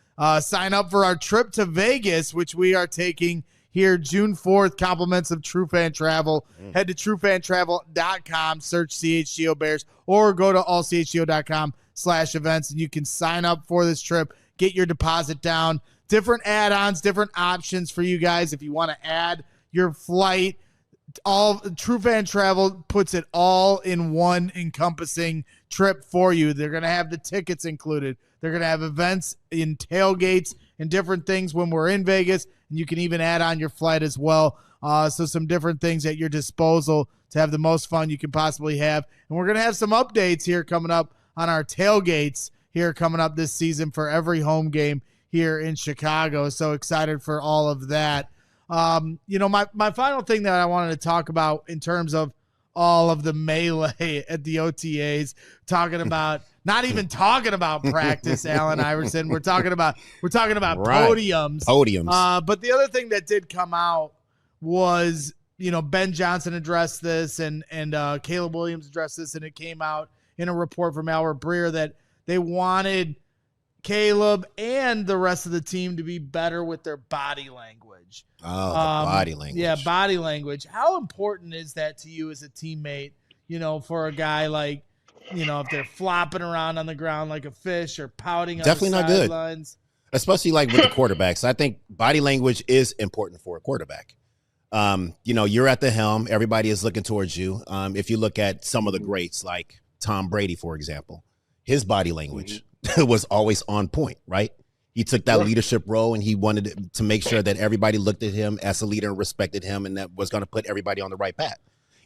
sign up for our trip to Vegas, which we are taking here June 4th, compliments of True Fan Travel. Head to truefantravel.com, search CHGO Bears, or go to allchgo.com/events, and you can sign up for this trip, get your deposit down. Different add-ons, different options for you guys if you want to add your flight. All True Fan Travel puts it all in one encompassing trip for you. They're going to have the tickets included. They're going to have events in tailgates and different things when we're in Vegas, and you can even add on your flight as well. So some different things at your disposal to have the most fun you can possibly have. And we're going to have some updates here coming up on our tailgates here coming up this season for every home game here in Chicago. So excited for all of that. My final thing that I wanted to talk about in terms of all of the melee at the OTAs, not even talking about practice, Allen Iverson. We're talking about podiums. But the other thing that did come out was, Ben Johnson addressed this and Caleb Williams addressed this, and it came out in a report from Albert Breer that they wanted Caleb and the rest of the team to be better with their body language. Body language. Yeah, body language. How important is that to you as a teammate, for a guy like, if they're flopping around on the ground like a fish or pouting on Definitely the not good. sidelines? Especially like with the quarterbacks. I think body language is important for a quarterback. You're at the helm. Everybody is looking towards you. If you look at some of the greats like Tom Brady, for example, his body language was always on point, right? He took that leadership role and he wanted to make sure that everybody looked at him as a leader and respected him, and that was going to put everybody on the right path.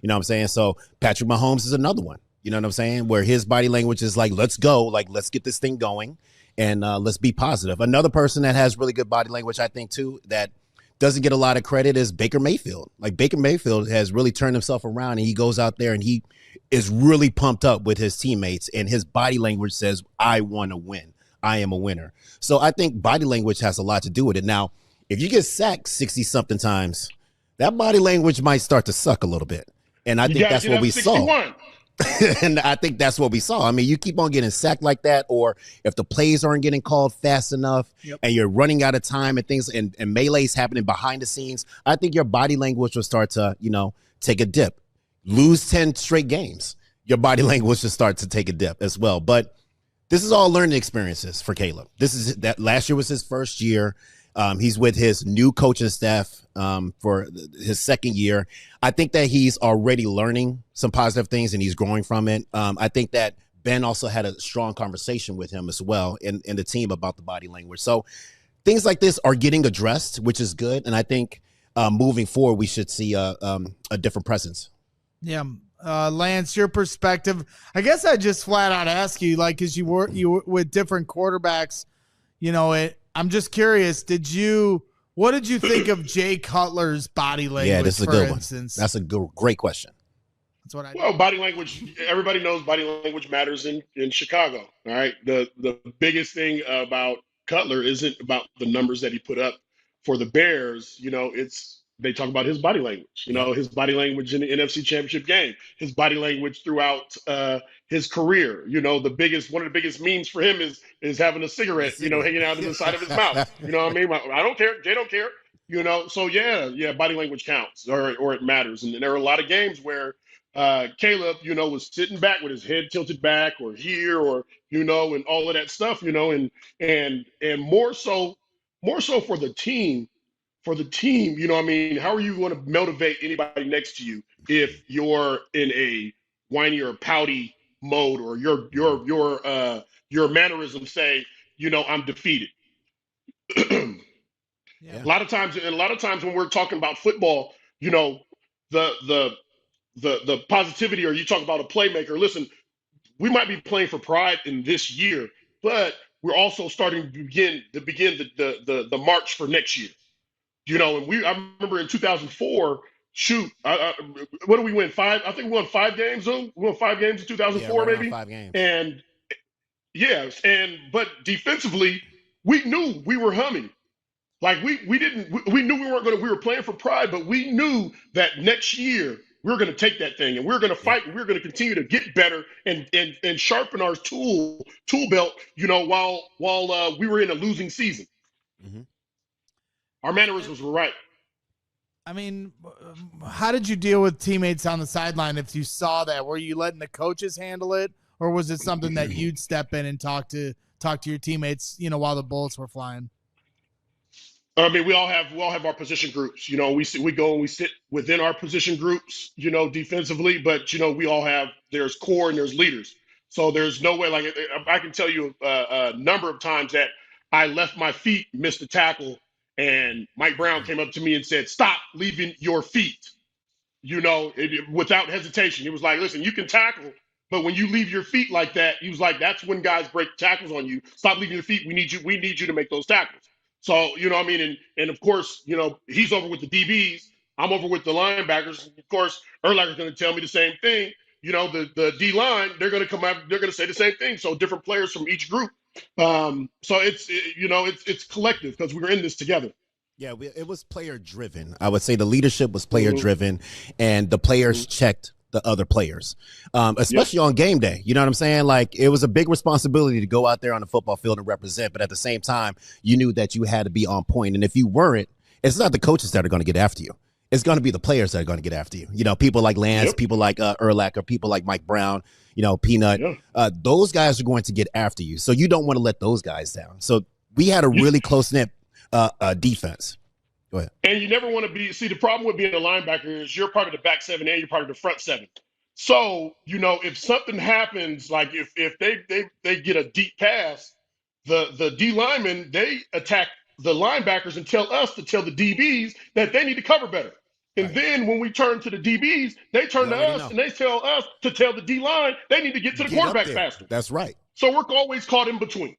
You know what I'm saying? So Patrick Mahomes is another one, you know what I'm saying? Where his body language is like, let's go, like, let's get this thing going and let's be positive. Another person that has really good body language, I think, too, that doesn't get a lot of credit is Baker Mayfield. Like, Baker Mayfield has really turned himself around, and he goes out there and he is really pumped up with his teammates, and his body language says, I want to win. I am a winner. So I think body language has a lot to do with it. Now, if you get sacked 60-something times, that body language might start to suck a little bit. And I think that's what we saw. And I think that's what we saw. I mean, you keep on getting sacked like that, or if the plays aren't getting called fast enough and you're running out of time and things and melees happening behind the scenes, I think your body language will start to, take a dip. Lose 10 straight games, your body language will start to take a dip as well. But this is all learning experiences for Caleb. Last year was his first year. He's with his new coaching staff for his second year. I think that he's already learning some positive things and he's growing from it. I think that Ben also had a strong conversation with him as well and the team about the body language. So things like this are getting addressed, which is good. And I think moving forward, we should see a different presence. Yeah. Lance, your perspective. I guess I just flat out ask you, like, because you were with different quarterbacks, I'm just curious. What did you think of Jay Cutler's body language? Yeah, this is a good one. That's a great question. That's what body language. Everybody knows body language matters in Chicago. All right. The biggest thing about Cutler isn't about the numbers that he put up for the Bears. They talk about his body language, his body language in the NFC Championship game, his body language throughout his career. One of the biggest memes for him is having a cigarette, hanging out in the side of his mouth. You know what I mean? I don't care. They don't care. So yeah, body language counts or it matters. And there are a lot of games where Caleb, was sitting back with his head tilted back or here or, and all of that stuff, and more so for the team. How are you going to motivate anybody next to you if you're in a whiny or pouty mode, or your mannerisms say, I'm defeated. A lot of times when we're talking about football, the positivity, or you talk about a playmaker. Listen, we might be playing for pride in this year, but we're also starting to begin the march for next year. You know, and I remember in 2004. Shoot, what did we win? 5? I think we won 5 games. Zoom. We won 5 games in 2004, right around maybe. 5 games. And yes, but defensively, we knew we were humming. Like we knew we weren't going to. We were playing for pride, but we knew that next year we were going to take that thing and we are going to fight. And we are going to continue to get better and sharpen our tool belt. You know, while we were in a losing season, our mannerisms were right. I mean, how did you deal with teammates on the sideline if you saw that? Were you letting the coaches handle it, or was it something that you'd step in and talk to your teammates, you know, while the bullets were flying? I mean, we all have our position groups. You know, we go and we sit within our position groups, you know, defensively, but you know, we all have, there's core and there's leaders. So there's no way, like I can tell you a number of times that I left my feet, missed a tackle, and Mike Brown came up to me and said, "Stop leaving your feet." You know, without hesitation. He was like, "Listen, you can tackle, but when you leave your feet like that," he was like, "that's when guys break tackles on you. Stop leaving your feet. We need you to make those tackles." So, you know what I mean? And of course, you know, he's over with the DBs. I'm over with the linebackers. Of course, Urlacher's going to tell me the same thing. You know, the D line, they're going to come out, they're going to say the same thing. So different players from each group. So it's collective because we were in this together. Yeah, it was player driven. I would say the leadership was player driven, and the players checked the other players, especially on game day. You know what I'm saying? Like, it was a big responsibility to go out there on the football field and represent, but at the same time, you knew that you had to be on point. And if you weren't, it's not the coaches that are going to get after you. It's going to be the players that are going to get after you. You know, people like Lance, people like Urlacher, people like Mike Brown, you know, Peanut. Those guys are going to get after you. So you don't want to let those guys down. So we had a really close-knit defense. Go ahead. And you never want to be, see, the problem with being a linebacker is you're part of the back 7 and you're part of the front 7. So, you know, if something happens, like if they get a deep pass, the D linemen, they attack the linebackers and tell us to tell the DBs that they need to cover better. And then when we turn to the DBs, they turn to us and they tell us to tell the D line they need to get to the quarterback faster. That's right. So we're always caught in between.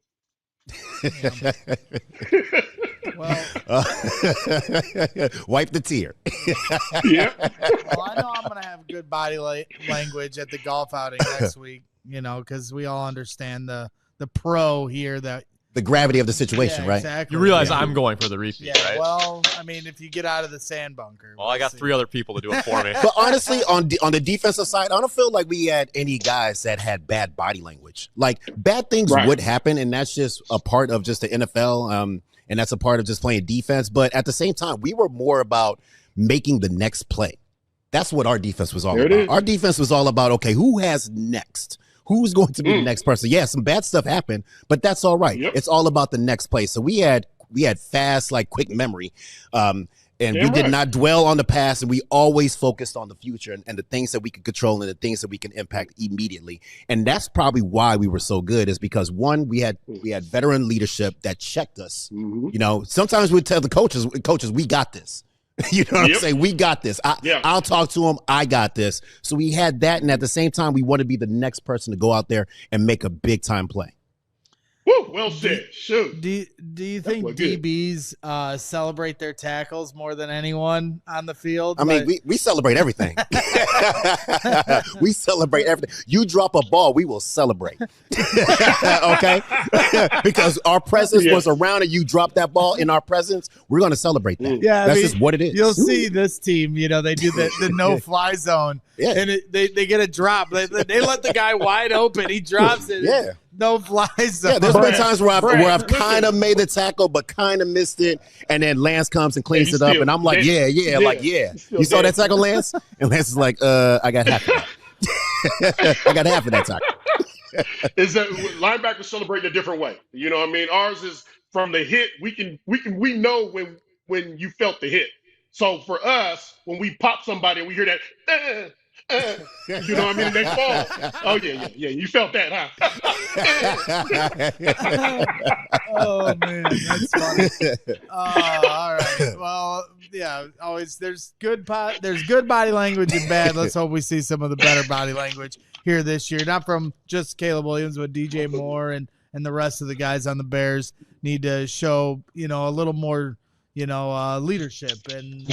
Well, wipe the tear. Well, I know I'm going to have good body language at the golf outing next week, you know, because we all understand the pro here, that the gravity of the situation, right? Exactly. You realize I'm going for the repeat, right? Well, I mean, if you get out of the sand bunker. Well, I got 3 other people to do it for me. But honestly, on the defensive side, I don't feel like we had any guys that had bad body language. Like, bad things would happen, and that's just a part of just the NFL, and that's a part of just playing defense. But at the same time, we were more about making the next play. That's what our defense was all about. Our defense was all about, okay, who has next? Who's going to be the next person? Yeah, some bad stuff happened, but that's all right. It's all about the next play. So we had fast, like, quick memory, and we did not dwell on the past, and we always focused on the future and the things that we could control and the things that we can impact immediately. And that's probably why we were so good, is because, one, we had veteran leadership that checked us. You know, sometimes we'd tell the coaches, we got this. You know what I'm saying? We got this. I'll talk to him. I got this. So we had that, and at the same time, we want to be the next person to go out there and make a big time play. Woo, well said. Shoot. Do you think DBs celebrate their tackles more than anyone on the field? I mean, we celebrate everything. We celebrate everything. You drop a ball, we will celebrate. Okay? Because our presence was around, and you drop that ball in our presence, we're going to celebrate that. Yeah, that's just what it is. You'll see this team, you know, they do the no-fly zone, and they get a drop. They let the guy wide open. He drops it. Yeah. No fly zone. Yeah, there's been times where I've kind of made the tackle, but kind of missed it, and then Lance comes and cleans it up, and I'm like, yeah. You saw that tackle, Lance? And Lance is like, I got half of that. I got half of that tackle. Is that linebackers celebrate in a different way? You know what I mean? Ours is from the hit. We know when you felt the hit. So for us, when we pop somebody and we hear that, you know what I mean? They fall. Oh, yeah. You felt that, huh? Oh, man. That's funny. All right. Well, yeah, always there's good body language and bad. Let's hope we see some of the better body language here this year. Not from just Caleb Williams, but DJ Moore and and the rest of the guys on the Bears need to show, a little more, leadership and,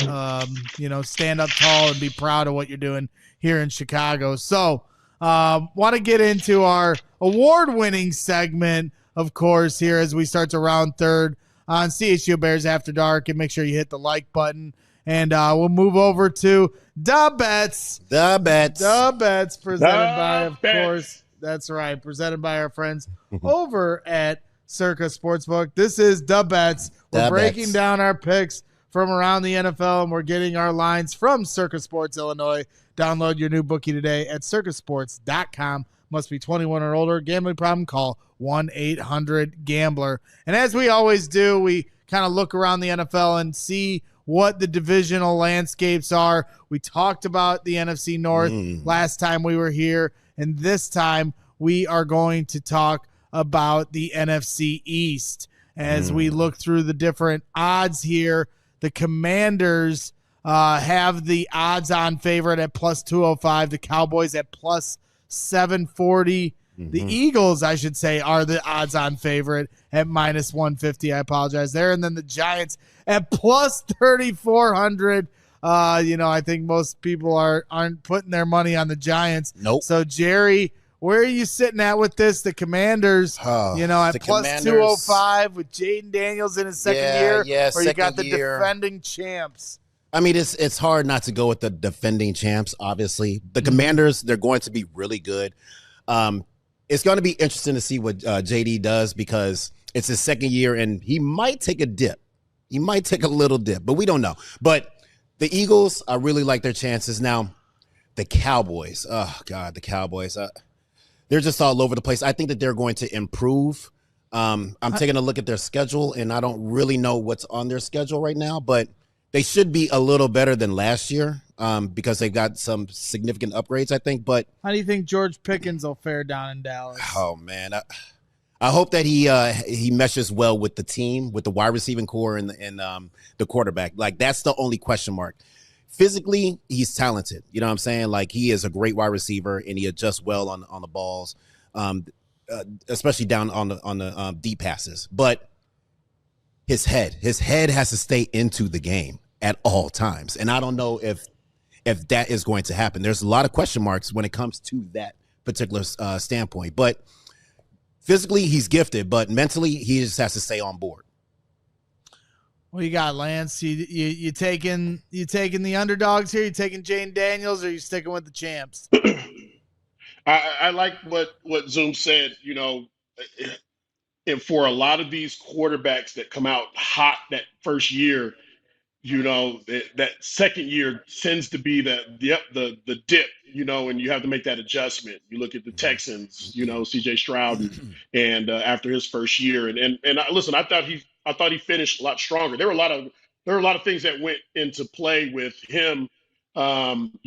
stand up tall and be proud of what you're doing here in Chicago. So want to get into our award-winning segment, of course, here as we start to round third on CHGO Bears After Dark, and make sure you hit the like button. And we'll move over to The Bets. The Bets presented by, of course, that's right, presented by our friends over at Circa Sportsbook. This is The Bets. We're breaking down our picks from around the NFL, and we're getting our lines from Circa Sports Illinois. Download your new bookie today at circasports.com. Must be 21 or older. Gambling problem? Call 1-800-GAMBLER. And as we always do, we kind of look around the NFL and see what the divisional landscapes are. We talked about the NFC North last time we were here, and this time we are going to talk about the NFC East. As we look through the different odds here, the Commanders have the odds-on favorite at plus 205, the Cowboys at plus 740. The Eagles, I should say, are the odds-on favorite at minus 150. I apologize there. And then the Giants at plus 3,400. I think most people aren't putting their money on the Giants. Nope. So, Jerry, where are you sitting at with this? The Commanders, at plus 205 with Jaden Daniels in his second year. Yeah, or you got the defending champs. I mean, it's hard not to go with the defending champs, obviously. The Commanders, they're going to be really good. It's going to be interesting to see what JD does, because it's his second year and he might take a dip. He might take a little dip, but we don't know. But the Eagles, I really like their chances. Now, the Cowboys, oh, God, the Cowboys, they're just all over the place. I think that they're going to improve. I'm taking a look at their schedule, and I don't really know what's on their schedule right now, but they should be a little better than last year because they've got some significant upgrades, I think. But how do you think George Pickens will fare down in Dallas? Oh, man. I hope that he meshes well with the team, with the wide receiving core and the quarterback. Like, that's the only question mark. Physically, he's talented. You know what I'm saying? Like, he is a great wide receiver, and he adjusts well on the balls, especially down on the deep passes. But his head has to stay into the game at all times. And I don't know if that is going to happen. There's a lot of question marks when it comes to that particular standpoint. But physically, he's gifted, but mentally, he just has to stay on board. What you got, Lance? You taking the underdogs here? You taking Jane Daniels, or you sticking with the champs? I like what Zoom said, and for a lot of these quarterbacks that come out hot that first year, that second year tends to be the dip, and you have to make that adjustment. You look at the Texans, CJ Stroud, and after his first year, and listen, I thought he finished a lot stronger. There were a lot of things that went into play with him. Offensive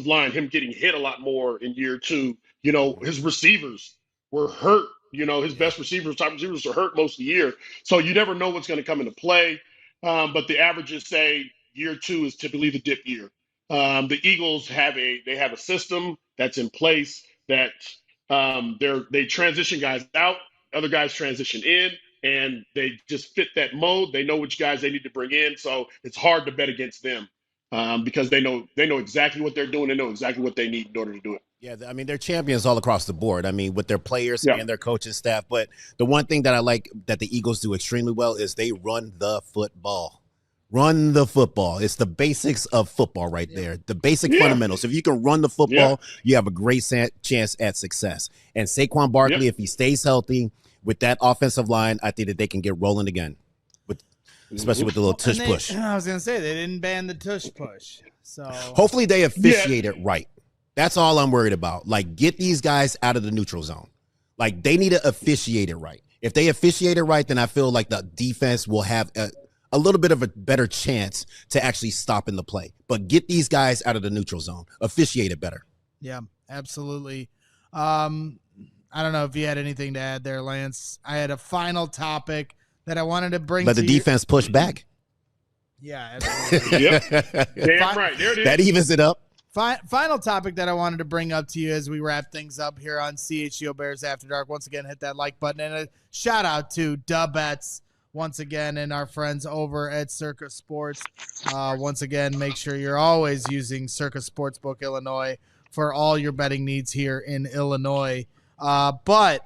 line, him getting hit a lot more in year two. His receivers were hurt. His best receivers, top receivers, are hurt most of the year. So you never know what's going to come into play. But the averages say year two is typically the dip year. The Eagles have a system that's in place that they transition guys out, other guys transition in, and they just fit that mode. They know which guys they need to bring in, so it's hard to bet against them because they know exactly what they're doing. They know exactly what they need in order to do it. Yeah, I mean, they're champions all across the board. I mean, with their players and their coaching staff. But the one thing that I like that the Eagles do extremely well is they run the football. Run the football. It's the basics of football right there. The basic fundamentals. If you can run the football, you have a great chance at success. And Saquon Barkley, if he stays healthy with that offensive line, I think that they can get rolling again, especially with the little tush push. I was going to say, they didn't ban the tush push. So hopefully they officiate it right. That's all I'm worried about. Like, get these guys out of the neutral zone. Like, they need to officiate it right. If they officiate it right, then I feel like the defense will have a little bit of a better chance to actually stop in the play. But get these guys out of the neutral zone. Officiate it better. Yeah, absolutely. I don't know if you had anything to add there, Lance. I had a final topic that I wanted to bring Let the defense push back. Yeah, absolutely. Damn right. There it is. That evens it up. Final topic that I wanted to bring up to you as we wrap things up here on CHGO Bears After Dark. Once again, hit that like button, and a shout out to Dubettes once again and our friends over at Circa Sports. Once again, make sure you're always using Circa Sportsbook Illinois for all your betting needs here in Illinois. But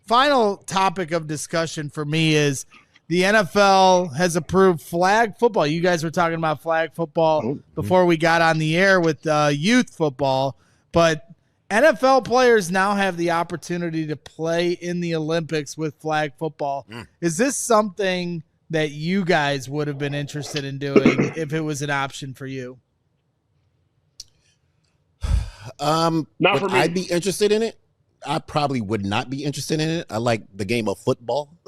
final topic of discussion for me is the NFL has approved flag football. You guys were talking about flag football before we got on the air with youth football, but NFL players now have the opportunity to play in the Olympics with flag football. Is this something that you guys would have been interested in doing if it was an option for you? Not for me. I'd be interested in it. I probably would not be interested in it. I like the game of football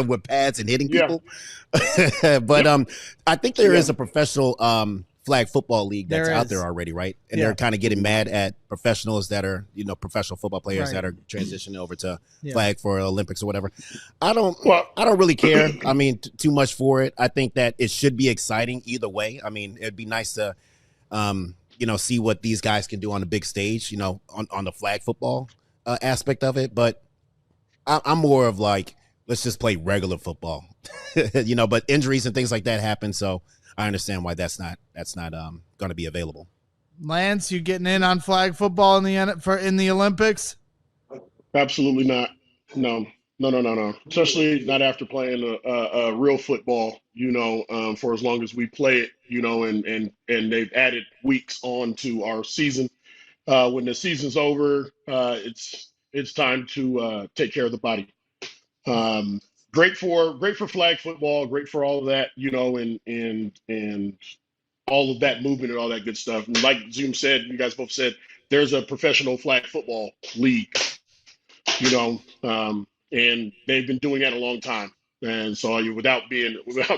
with pads and hitting people. But I think there is a professional flag football league that's out there already, right? And they're kind of getting mad at professionals that are, professional football players that are transitioning over to flag for Olympics or whatever. I don't really care. I mean, too much for it. I think that it should be exciting either way. I mean, it'd be nice to, see what these guys can do on the big stage, on the flag football aspect of it, but I'm more of like, let's just play regular football, but injuries and things like that happen. So I understand why that's not going to be available. Lance, you getting in on flag football in the Olympics? Absolutely not. No. Especially not after playing a real football, for as long as we play it, and they've added weeks on to our season. When the season's over, it's time to take care of the body. Great for flag football, great for all of that, and all of that movement and all that good stuff. And like Zoom said, you guys both said, there's a professional flag football league, and they've been doing that a long time. And so without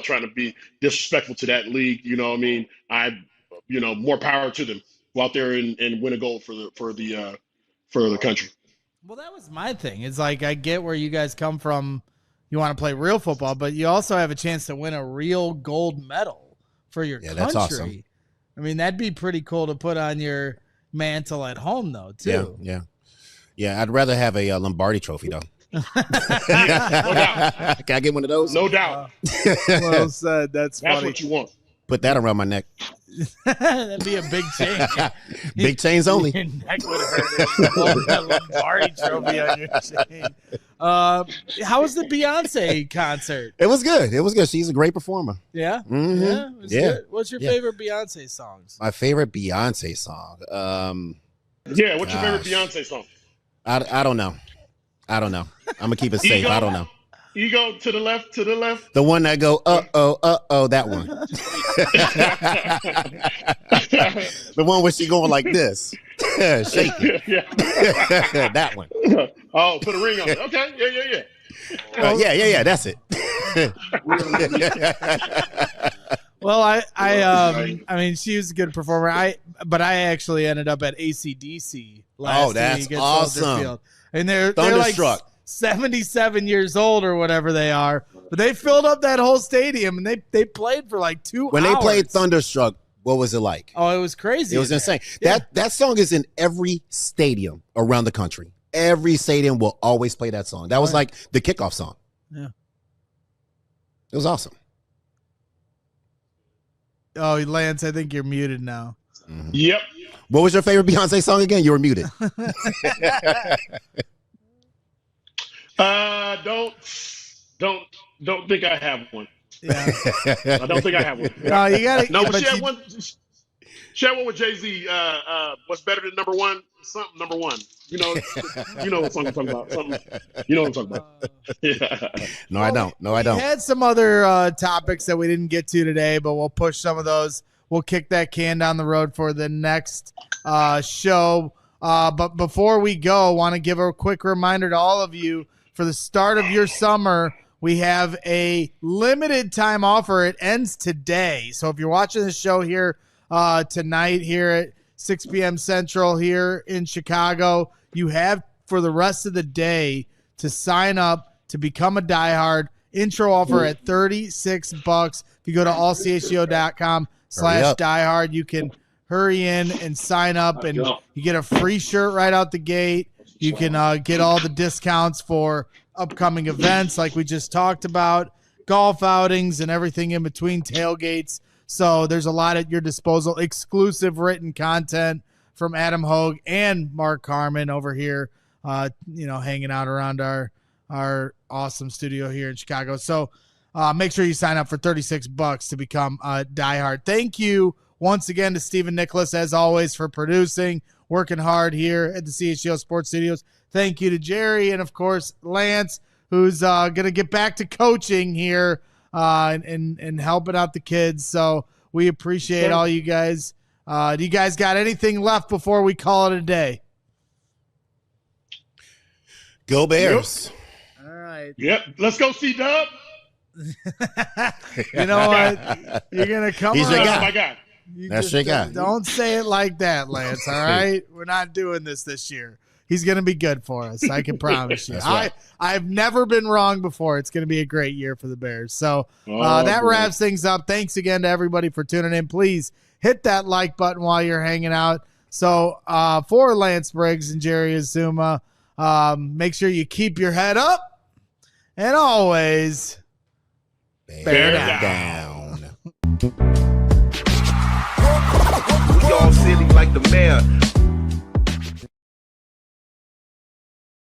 trying to be disrespectful to that league, more power to them. Go out there and win a gold for the country. Well, that was my thing. It's like, I get where you guys come from. You want to play real football, but you also have a chance to win a real gold medal for your country. That's awesome. I mean, that'd be pretty cool to put on your mantle at home, though, too. Yeah. I'd rather have a Lombardi trophy, though. No doubt. Can I get one of those? No doubt. Well said. That's funny. What you want. Put that around my neck. That'd be a big chain. Big chains only. Your neck would hurt. That Lombardi trophy on your chain. How was the Beyonce concert? It was good. She's a great performer. Yeah? Mm-hmm. Yeah? It was good. What's your favorite Beyonce songs? My favorite Beyonce song? What's your favorite Beyonce song? I don't know. I'm going to keep it safe. I don't know. Ego to the left. The one that go, that one. The one where she going like this. Shaking. That one. Oh, put a ring on it. Okay. Yeah. That's it. Well, I mean, she was a good performer. But I actually ended up at AC/DC last week. That's awesome. And they're Thunderstruck. Like 77 years old or whatever they are, but they filled up that whole stadium and they played for like 2 hours. When they played Thunderstruck, what was it like? Oh, it was crazy. It was insane. That song is in every stadium around the country. Every stadium will always play that song. That was like the kickoff song. Yeah. It was awesome. Oh, Lance, I think you're muted now. Mm-hmm. Yep. What was your favorite Beyonce song again? You were muted. Don't think I have one. Yeah. I don't think I have one. No, you got to. No, but she had one with Jay-Z. What's better than number one? Something number one. You know what song I'm talking about. You know what I'm talking about. Yeah. No, I don't. We had some other topics that we didn't get to today, but we'll push some of those. We'll kick that can down the road for the next show. But before we go, I want to give a quick reminder to all of you for the start of your summer. We have a limited time offer. It ends today. So if you're watching the show here tonight here at 6 p.m. Central here in Chicago, you have for the rest of the day to sign up to become a diehard. Intro offer at $36. If you go to allchgo.com/diehard, you can hurry in and sign up, and go. you get a free shirt right out the gate. You can get all the discounts for upcoming events like we just talked about, golf outings and everything in between, tailgates. So there's a lot at your disposal, exclusive written content from Adam Hogue and Mark Carmen over here, hanging out around our awesome studio here in Chicago. So make sure you sign up for $36 to become a diehard. Thank you once again to Stephen Nicholas, as always, for producing, working hard here at the CHGO Sports Studios. Thank you to Jerry and, of course, Lance, who's going to get back to coaching here and helping out the kids. So we appreciate all you guys. Do you guys got anything left before we call it a day? Go Bears. Yep. All right. Yep. Let's go, C-Dub. You know what? You're going to come He's on. your guy. That's my guy. That's your guy. Don't say it like that, Lance, all right? We're not doing this year. He's going to be good for us. I can promise you. Right. I've never been wrong before. It's going to be a great year for the Bears. So that wraps things up. Thanks again to everybody for tuning in. Please hit that like button while you're hanging out. So for Lance Briggs and Jerry Azumah, make sure you keep your head up and always bear down. We all silly like the mayor.